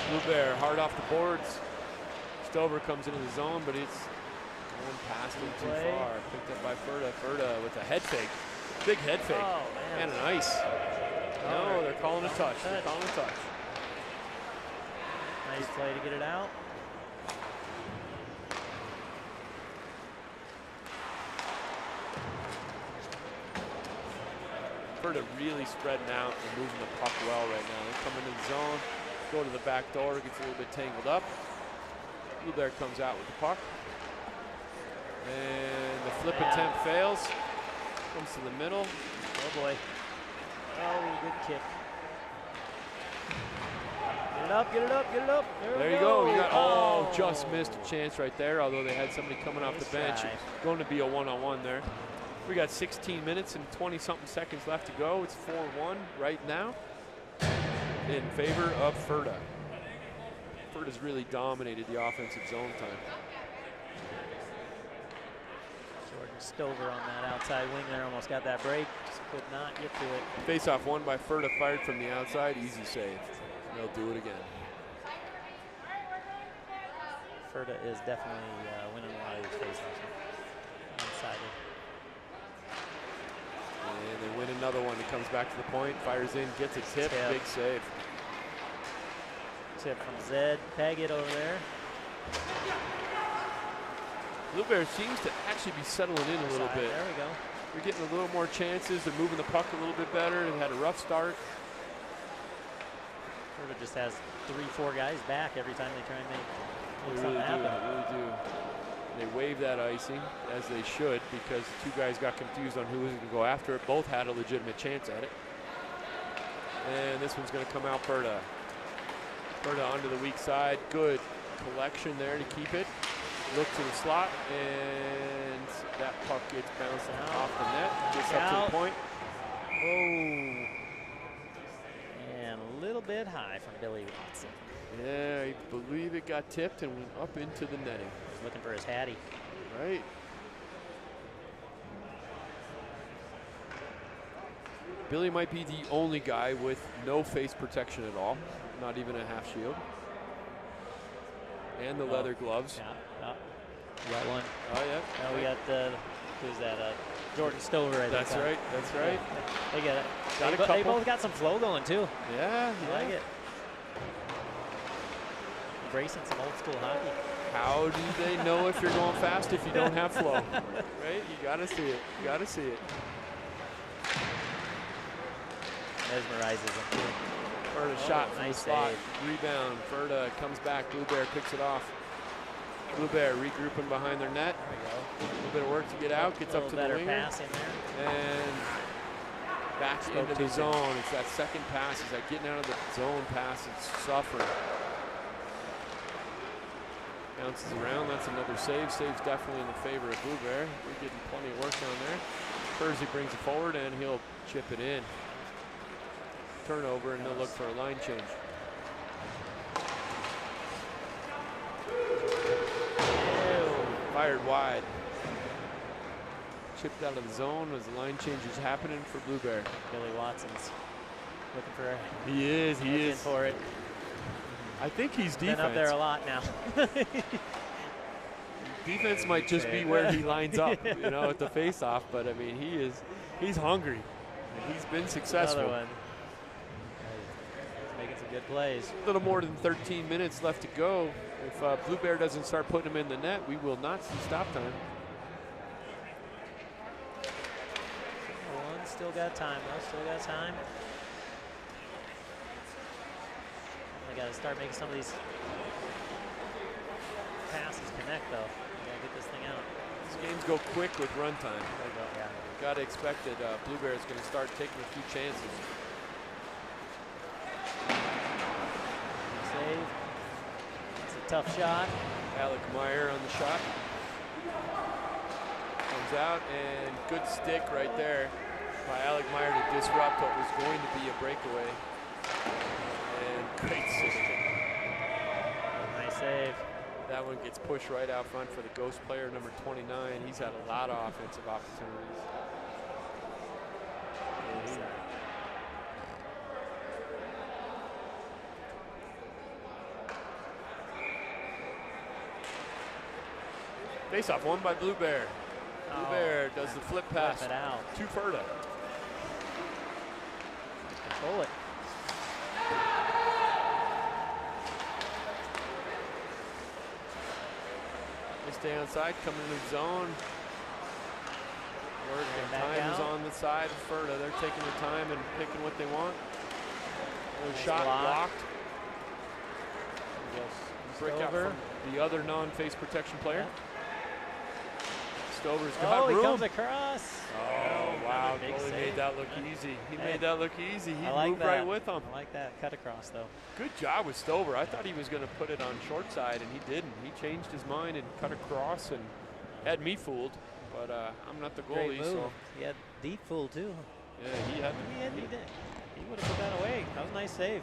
Blue Bear hard off the boards. Stover comes into the zone, but it's going past him too far. Picked up by Ferda. Ferda with a head fake. Big head fake. And an ice. No, they're calling a touch. They're calling a touch. Nice play to get it out. Ferda really spreading out and moving the puck well right now. They come into the zone, go to the back door, gets a little bit tangled up. Blue Bear comes out with the puck. And the flip attempt fails. Comes to the middle. Oh boy. Oh, good kick. Get it up, get it up, get it up. There you go. You got, just missed a chance right there, although they had somebody coming off the bench. try. It's going to be a one-on-one there. We got 16 minutes and 20-something seconds left to go. It's 4-1 right now in favor of Ferda. Ferda's really dominated the offensive zone time. Jordan Stover on that outside wing there, almost got that break, just could not get to it. Face-off won by Ferda, fired from the outside, easy save. They'll do it again. Ferda is definitely winning a lot of these faceoffs. One-sided. And they win another one. He comes back to the point, fires in, gets a tip, big save. Tip from Zed, tag it over there. Blue Bear seems to actually be settling in a little bit. There we go. They're getting a little more chances. They're moving the puck a little bit better. They had a rough start. Ferda just has 3-4 guys back every time they try and make They something happen. really do. They wave that icing, as they should, because the two guys got confused on who was going to go after it. Both had a legitimate chance at it. And this one's going to come out Ferda. Ferda onto the weak side. Good collection there to keep it. Look to the slot, and that puck gets bounced off the net. Gets up to the point. Oh. And a little bit high from Billy Watson. Yeah, I believe it got tipped and went up into the netting. He's looking for his hattie. Right. Billy might be the only guy with no face protection at all, not even a half shield. And the leather gloves. Yeah, we got one. Oh, yeah. Now we got who's that? Jordan Stover, I think. That's right, that's right. They get it. Got a They couple. both got some flow going, too. Yeah, I like it. Embracing some old school hockey. How do they know if you're going fast if you don't have flow? Right? You got to see it. You got to see it. Mesmerizes them, too. Ferda shot from nice the slot. save. Rebound. Ferda comes back. Blue Bear picks it off. Blue Bear regrouping behind their net. There we go. A little bit of work to get out. Gets up to the better winger. pass in there. And back Spoke into too the soon. zone. It's that second pass. It's that getting out of the zone pass. It's suffering. Bounces around. That's another save. Save's definitely in the favor of Blue Bear. We're getting plenty of work down there. Kersey brings it forward, and he'll chip it in. Turnover, and they'll look for a line change. Fired wide. Chipped out of the zone as the line change is happening for Blue Bear. Billy Watson's looking for He is for it. I think he's Been defense. up there a lot now. Defense might just be where he lines up, you know, at the face-off. But I mean, he's hungry. And he's been successful. Another one. He's making some good plays. A little more than 13 minutes left to go. If Blue Bear doesn't start putting him in the net, we will not see stop time. One, still got time though. Still got time. They got to start making some of these passes connect though. Got to get this thing out. These games go quick with run time. There you go. Yeah. Got to expect that Blue Bear is going to start taking a few chances. Save. It's a tough shot. Alec Meyer on the shot. Comes out, and good stick right there by Alec Meyer to disrupt what was going to be a breakaway. And great system. Nice save. That one gets pushed right out front for the ghost player, number 29. He's had a lot of offensive opportunities. Face-off won by Blue Bear. Blue Bear does the flip pass Flip it out. to Ferda. Control it. They stay outside, coming into the zone. Work and back time is out. on the side of Ferda. They're taking their time and picking what they want. Nice Shot block. blocked. Break out Stover. from the other non-face protection player. Yeah. Stover's got room. He comes across. Oh, wow. Big Goalie save. made that look easy. He made that look easy. He I like moved that. right with him. I like that cut across, though. Good job with Stover. I thought he was going to put it on short side, and he didn't. He changed his mind and cut across and had me fooled. But I'm not the Great goalie, move. so. He had deep fool, too. Yeah, he had. He did. He would have put that away. That was a nice save.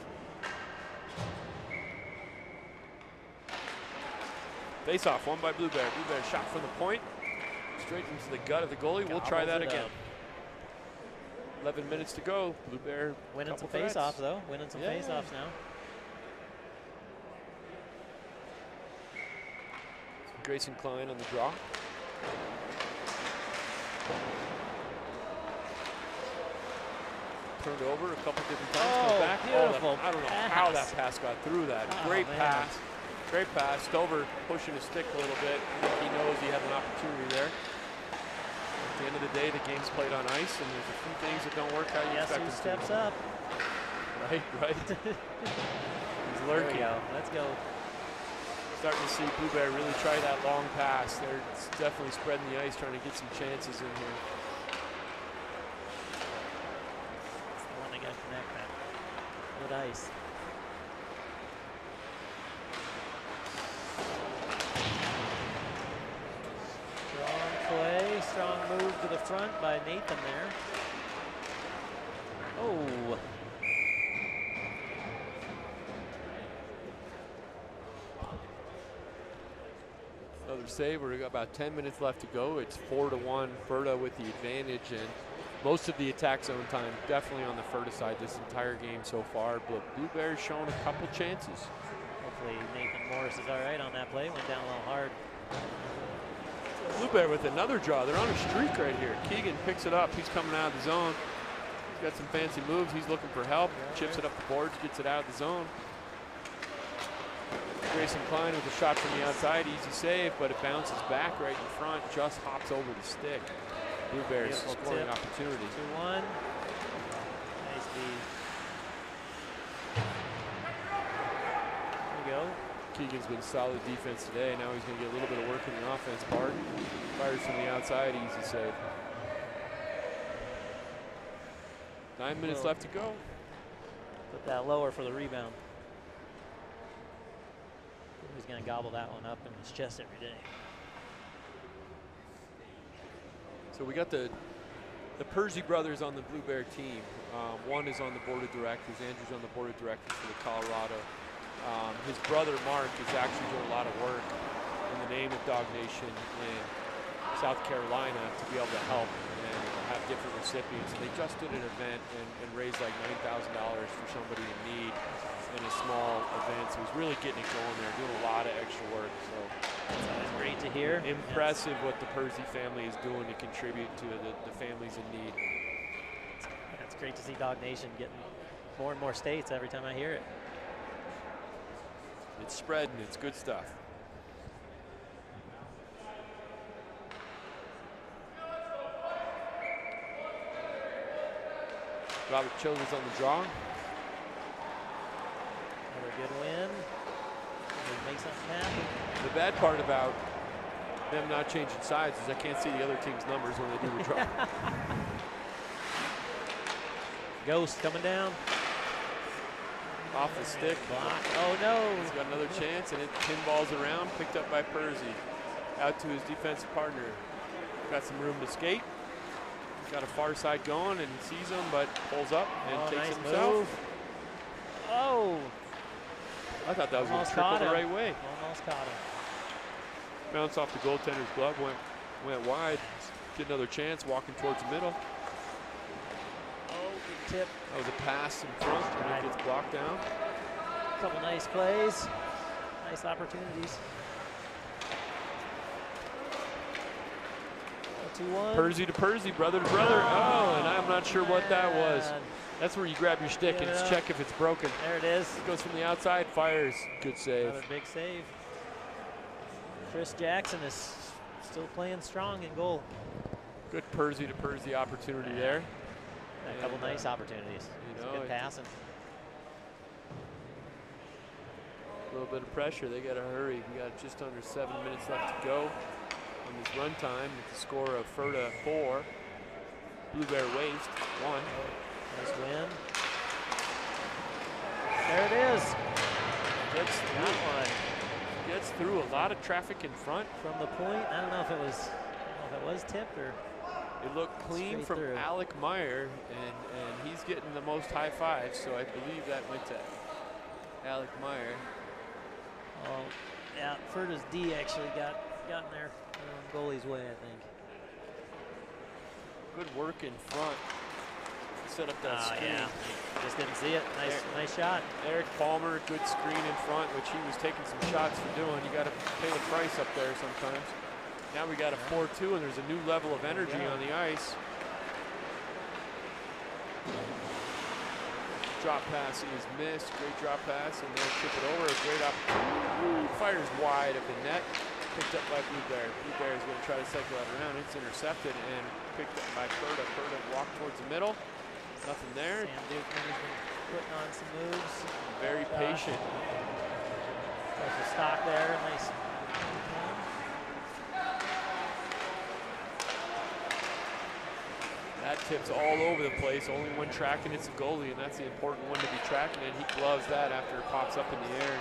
Face off, won by Blue Bear. Blue Bear shot from the point. Straight into the gut of the goalie. We'll try that again. 11 minutes to go. Blue Bear winning some face-offs, though. Winning some face-offs now. Grayson Klein on the draw. Turned over a couple different times. Oh, back. beautiful I don't know pass. how that pass got through that. Oh, Great man. pass. Great pass. Stover pushing his stick a little bit. I think he knows he had an opportunity there. At the end of the day, the game's played on ice, and there's a few things that don't work how you Yes, expect who them steps to. up? Right. He's lurking. There we go. Let's go. Starting to see Blue Bear really try that long pass. They're definitely spreading the ice, trying to get some chances in here. It's the one they got to connect that. Good ice. Strong play, strong move to the front by Nathan there. Oh. Another save. We've got about 10 minutes left to go. It's 4-1 Ferda with the advantage, and most of the attack zone time definitely on the Ferda side this entire game so far. But Blue Bears showing a couple chances. Hopefully Nathan Morris is all right on that play. Went down a little hard. Blue Bear with another draw. They're on a streak right here. Keegan picks it up. He's coming out of the zone. He's got some fancy moves. He's looking for help. Chips it up the boards, gets it out of the zone. Grayson Klein with a shot from the outside. Easy save, but it bounces back right in front. Just hops over the stick. Blue Bears scoring tip. opportunity. 2-1. Nice D. There we go. Keegan's been solid defense today. Now he's going to get a little bit of work in the offense part. Fires from the outside, easy save. 9 minutes left to go. Put that lower for the rebound. He's going to gobble that one up in his chest every day. So we got the Percy brothers on the Blue Bear team. One is on the board of directors. Andrew's on the board of directors for the Colorado. His brother Mark is actually doing a lot of work in the name of Dawg Nation in South Carolina to be able to help and have different recipients. And they just did an event and raised like $9,000 for somebody in need in a small event. So he's really getting it going there, doing a lot of extra work. So That's great to hear. Impressive what the Percy family is doing to contribute to the families in need. It's great to see Dawg Nation getting more and more states every time I hear it. It's spreading, it's good stuff. Robert Childers on the draw. Another good win. Make something happen. The bad part about them not changing sides is I can't see the other team's numbers when they do the draw. Ghost coming down. Off the stick. Block. Oh no. He's got another chance, and it pinballs around, picked up by Percy. Out to his defensive partner. Got some room to skate. Got a far side going and sees him, but pulls up and takes nice it himself. move. Oh. I thought that was going to Almost trickle caught the him. right way. Almost caught him. Bounce off the goaltender's glove, went wide. Get another chance, walking towards the middle. Oh, good tip. That was a pass in front, and it gets blocked down. Couple nice plays. Nice opportunities. 2-1. Percy to Percy, brother to brother. Oh, and I'm not sure what that was. Man. That's where you grab your stick and Yeah. check if it's broken. There it is. It goes from the outside, fires. Good save. Another big save. Chris Jackson is still playing strong in goal. Good Percy to Percy opportunity there. A couple nice opportunities. you It's know, good passing. little bit of pressure. They got to hurry. We got just under 7 minutes left to go on this run time with the score of Ferda 4, Blue Bear Waste 1. Nice win. There it is. Gets through. That one. Gets through a lot of traffic in front. From the point, I don't know if it was tipped or. It looked clean from through. Alec Meyer, and he's getting the most high fives, so I believe that went to Alec Meyer. Oh, yeah, Ferda's D actually got in there goalie's way, I think. Good work in front. Set up that screen. Yeah, just didn't see it. Nice shot. Eric Palmer, good screen in front, which he was taking some shots for doing. You got to pay the price up there sometimes. Now we got a 4-2, and there's a new level of energy on the ice. Drop pass is missed. Great drop pass, and they'll chip it over. A great opportunity. Fires wide of the net. Picked up by Blue Bear. Blue Bear is going to try to cycle that around. It's intercepted and picked up by Ferda. Ferda walked towards the middle. Nothing there. Sam Dukeman has been putting on some moves. Very patient. There's a stock there. Nice. That tips all over the place. Only one tracking it's a goalie, and that's the important one to be tracking it. He gloves that after it pops up in the air.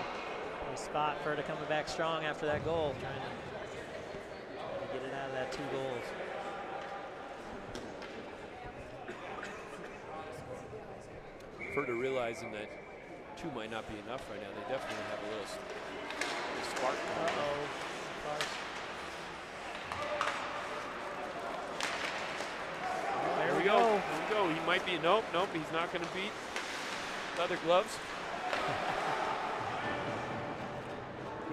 Nice spot. Ferda coming back strong after that goal. Trying to get it out of that 2 goals. Ferda realizing that 2 might not be enough right now. They definitely have a little spark. Uh-oh. There we go. Here we go. He might be. Nope. He's not going to beat leather gloves.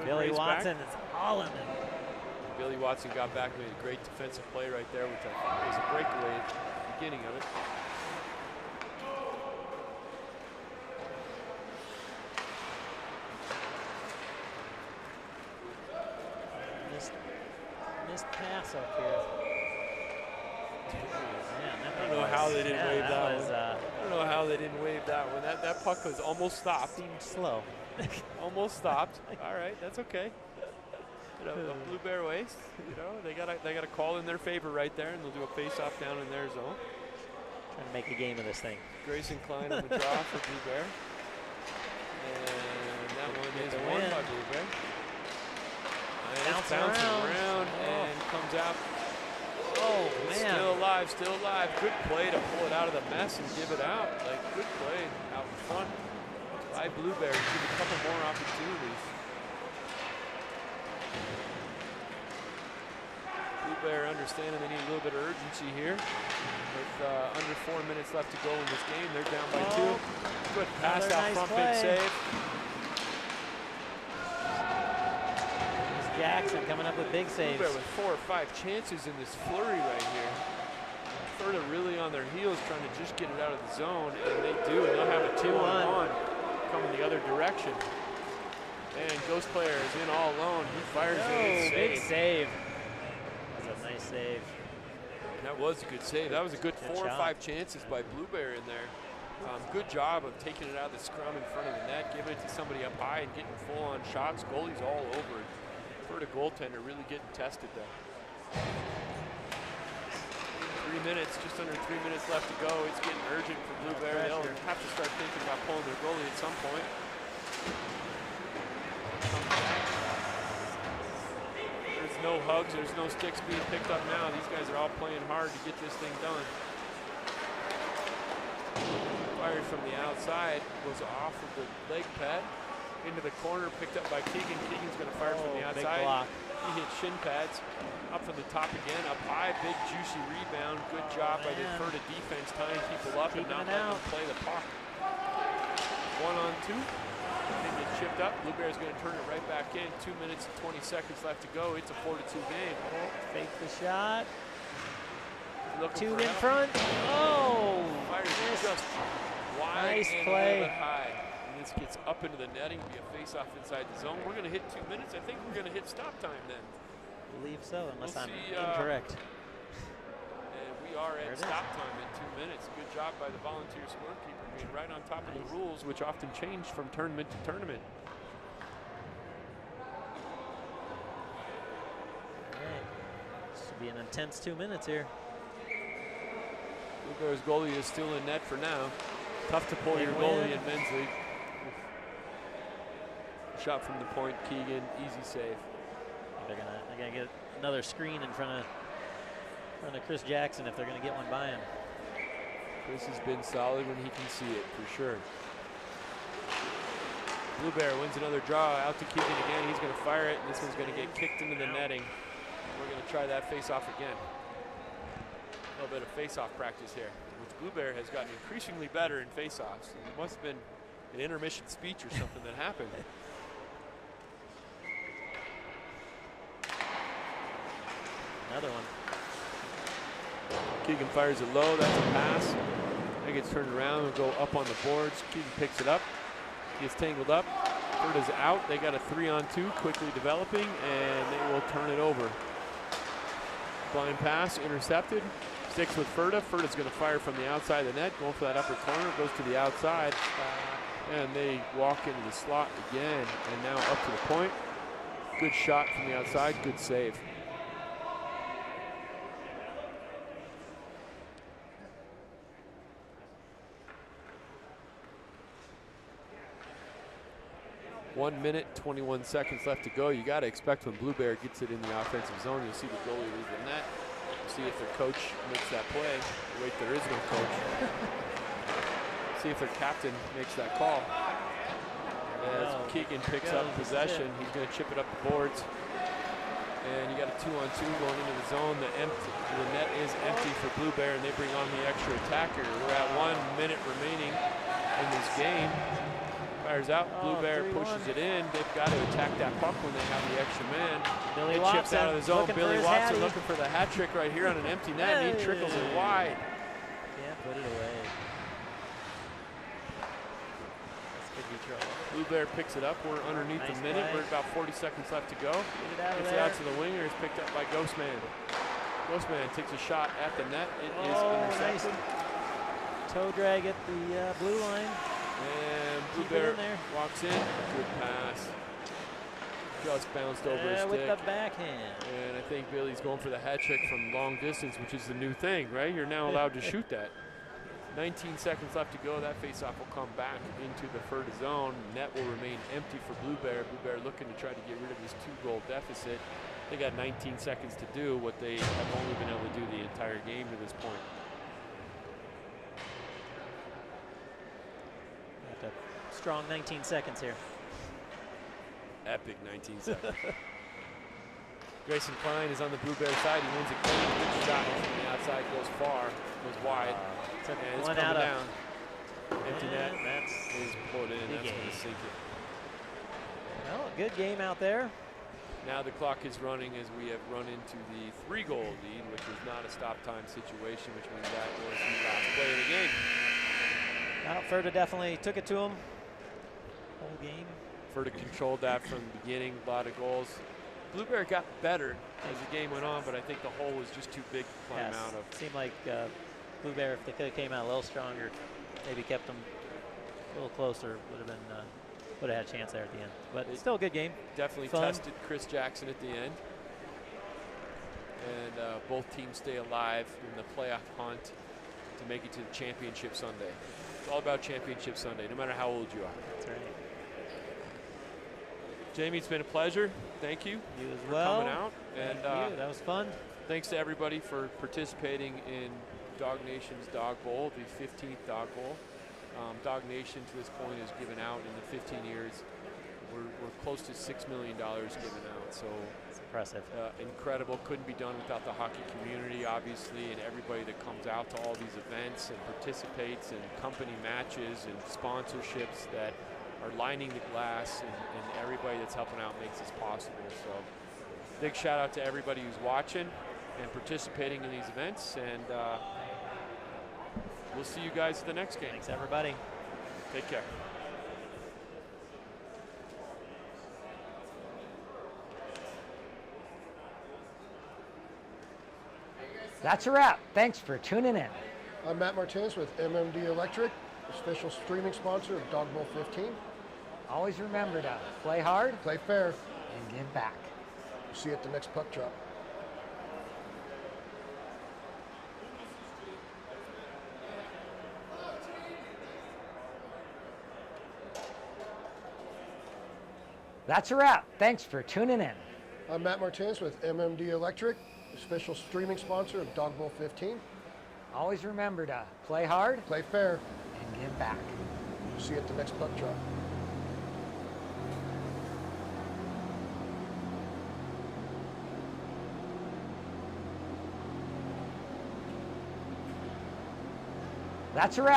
Billy Watson is hauling it. Billy Watson got back, made a great defensive play right there, which I thought was a breakaway at the beginning of it. Missed pass up here. I don't know how they didn't wave that one. I don't know how they didn't wave that one. That puck was almost stopped. Seemed slow. Almost stopped. All right, that's okay. You know, the Blue Bear Waste. You know, they got a call in their favor right there, and they'll do a face-off down in their zone. Trying to make a game of this thing. Grayson Klein on the draw for Blue Bear, and that one is won by Blue Bear. Bouncing around and comes out. Oh, It's man. Still alive. Good play to pull it out of the mess and give it out. Like, good play out in front by Blue Bear. Give a couple more opportunities. Blue Bear understanding they need a little bit of urgency here. With under 4 minutes left to go in this game, they're down by 2. Good pass out nice front, play. big save. Jackson coming up with big saves. Blue Bear with 4 or 5 chances in this flurry right here. Ferda really on their heels trying to just get it out of the zone, and they do, and they'll have a 2-on-1 coming the other direction. And Ghost Player is in all alone. He fires it. Big save. That's a nice save. That was a good save. That was a good 4 or shot. 5 chances by Blue Bear in there. Good job of taking it out of the scrum in front of the net, giving it to somebody up high and getting full-on shots. Goalie's all over it. Ferda goaltender really getting tested though. 3 minutes, just under 3 minutes left to go. It's getting urgent for Blue Bear. They'll have to start thinking about pulling their goalie at some point. There's no hugs, there's no sticks being picked up now. These guys are all playing hard to get this thing done. Fired from the outside, goes off of the leg pad. Into the corner, picked up by Keegan. Keegan's going to fire from the outside. He hits shin pads. Up from the top again, up high, big juicy rebound. Good job by the Ferda defense tying people up and not letting them play the puck. 1-on-2. They get chipped up. Blue Bear's going to turn it right back in. 2 minutes and 20 seconds left to go. It's a 4-2 game. Fake the shot. Looking 2 for in help. front. Oh, Fires just wide Nice and play. a little bit high. And this gets up into the netting, be a face-off inside the zone. We're going to hit 2 minutes. I think we're going to hit stop time then. I believe so, unless We'll I'm see, incorrect. And we are There at it is. stop time in 2 minutes. Good job by the volunteer scorekeeper being right on top of the rules, which often change from tournament to tournament. Should be an intense 2 minutes here. Blue Bears goalie is still in net for now. Tough to pull Big your win. goalie in men's league. Shot from the point, Keegan, easy save. They're gonna get another screen in front of Chris Jackson if they're gonna get one by him. Chris has been solid when he can see it, for sure. Blue Bear wins another draw, out to Keegan again. He's gonna fire it, and this one's gonna get kicked into the netting. We're gonna try that face-off again. A little bit of face-off practice here, which Blue Bear has gotten increasingly better in face-offs. It must have been an intermission speech or something that happened. Another one. Keegan fires it low, that's a pass. That gets turned around and go up on the boards. Keegan picks it up, gets tangled up. Ferda's out, they got a 3-on-2 quickly developing, and they will turn it over. Blind pass, intercepted. Sticks with Ferda. Ferda's gonna fire from the outside of the net, going for that upper corner, goes to the outside. And they walk into the slot again, and now up to the point. Good shot from the outside, good save. One minute, 21 seconds left to go. You got to expect when Blue Bear gets it in the offensive zone, you'll see the goalie leave the net. See if their coach makes that play. Wait, there is no coach. See if their captain makes that call. As Keegan picks up possession, he's going to chip it up the boards. And you got a 2-on-2 going into the zone. The net is empty for Blue Bear, and they bring on the extra attacker. We're at 1 minute remaining in this game. Fires out, Blue Bear pushes it in. They've got to attack that puck when they have the extra man. Billy It chips out of the zone. Billy Watson hattie. looking for the hat trick right here on an empty net, and he trickles it wide. Can't put it away. That's good control. Blue Bear picks it up. We're underneath Nice the minute. play. We're about 40 seconds left to go. Get it out of Gets it there. out to the winger. It's picked up by Ghostman. Ghostman takes a shot at the net. It is Nice intercepted. toe drag at the blue line. And Blue Keep it Bear in there. walks in. Good pass. Just bounced over his With stick. the backhand. And I think Billy's going for the hat trick from long distance, which is the new thing, right? You're now allowed to shoot that. 19 seconds left to go. That faceoff will come back into the Ferda zone. Net will remain empty for Blue Bear. Blue Bear looking to try to get rid of this 2-goal deficit. They got 19 seconds to do what they have only been able to do the entire game to this point. Got a strong 19 seconds here. Epic 19 seconds. Grayson Klein is on the Blue Bear side. He wins it clean. Good shot from the outside, goes far, goes wide. Took And it's one coming out of down. Empty net that's is pulled in. big That's going game. to sink it. well, a good game out there. Now the clock is running as we have run into the 3-goal lead, which was not a stop time situation, which means that was the last play of the game. Well, Ferda definitely took it to him. Whole game. Ferda controlled that from the beginning, a lot of goals. Blue Bear got better as the game went on, but I think the hole was just too big to climb Yes. out of. Seemed like Blue Bear, if they could have came out a little stronger, maybe kept them a little closer, would have had a chance there at the end. But it's still a good game. Definitely Fun. tested Chris Jackson at the end. And both teams stay alive in the playoff hunt to make it to the championship Sunday. It's all about championship Sunday, no matter how old you are. That's right. Jamie, it's been a pleasure. Thank you. You as for well. coming out. And Thank you. That was fun. thanks to everybody for participating in Dawg Nation's Dawg Bowl, the 15th Dawg Bowl. Dawg Nation to this point has given out in the 15 years. We're close to $6 million given out. So It's impressive. incredible. Couldn't be done without the hockey community, obviously, and everybody that comes out to all these events and participates in company matches and sponsorships that are lining the glass, and everybody that's helping out makes this possible. So big shout out to everybody who's watching and participating in these events, and we'll see you guys at the next game. Thanks, everybody. Take care. That's a wrap. Thanks for tuning in. I'm Matt Martinez with MMD Electric, official streaming sponsor of Dawg Bowl 15. Always remember to play hard Play fair. and give back. See you at the next puck drop. That's a wrap. Thanks for tuning in. I'm Matt Martinez with MMD Electric, official streaming sponsor of Dawg Bowl 15. Always remember to play hard Play fair. and give back. See you at the next puck drop. That's a wrap.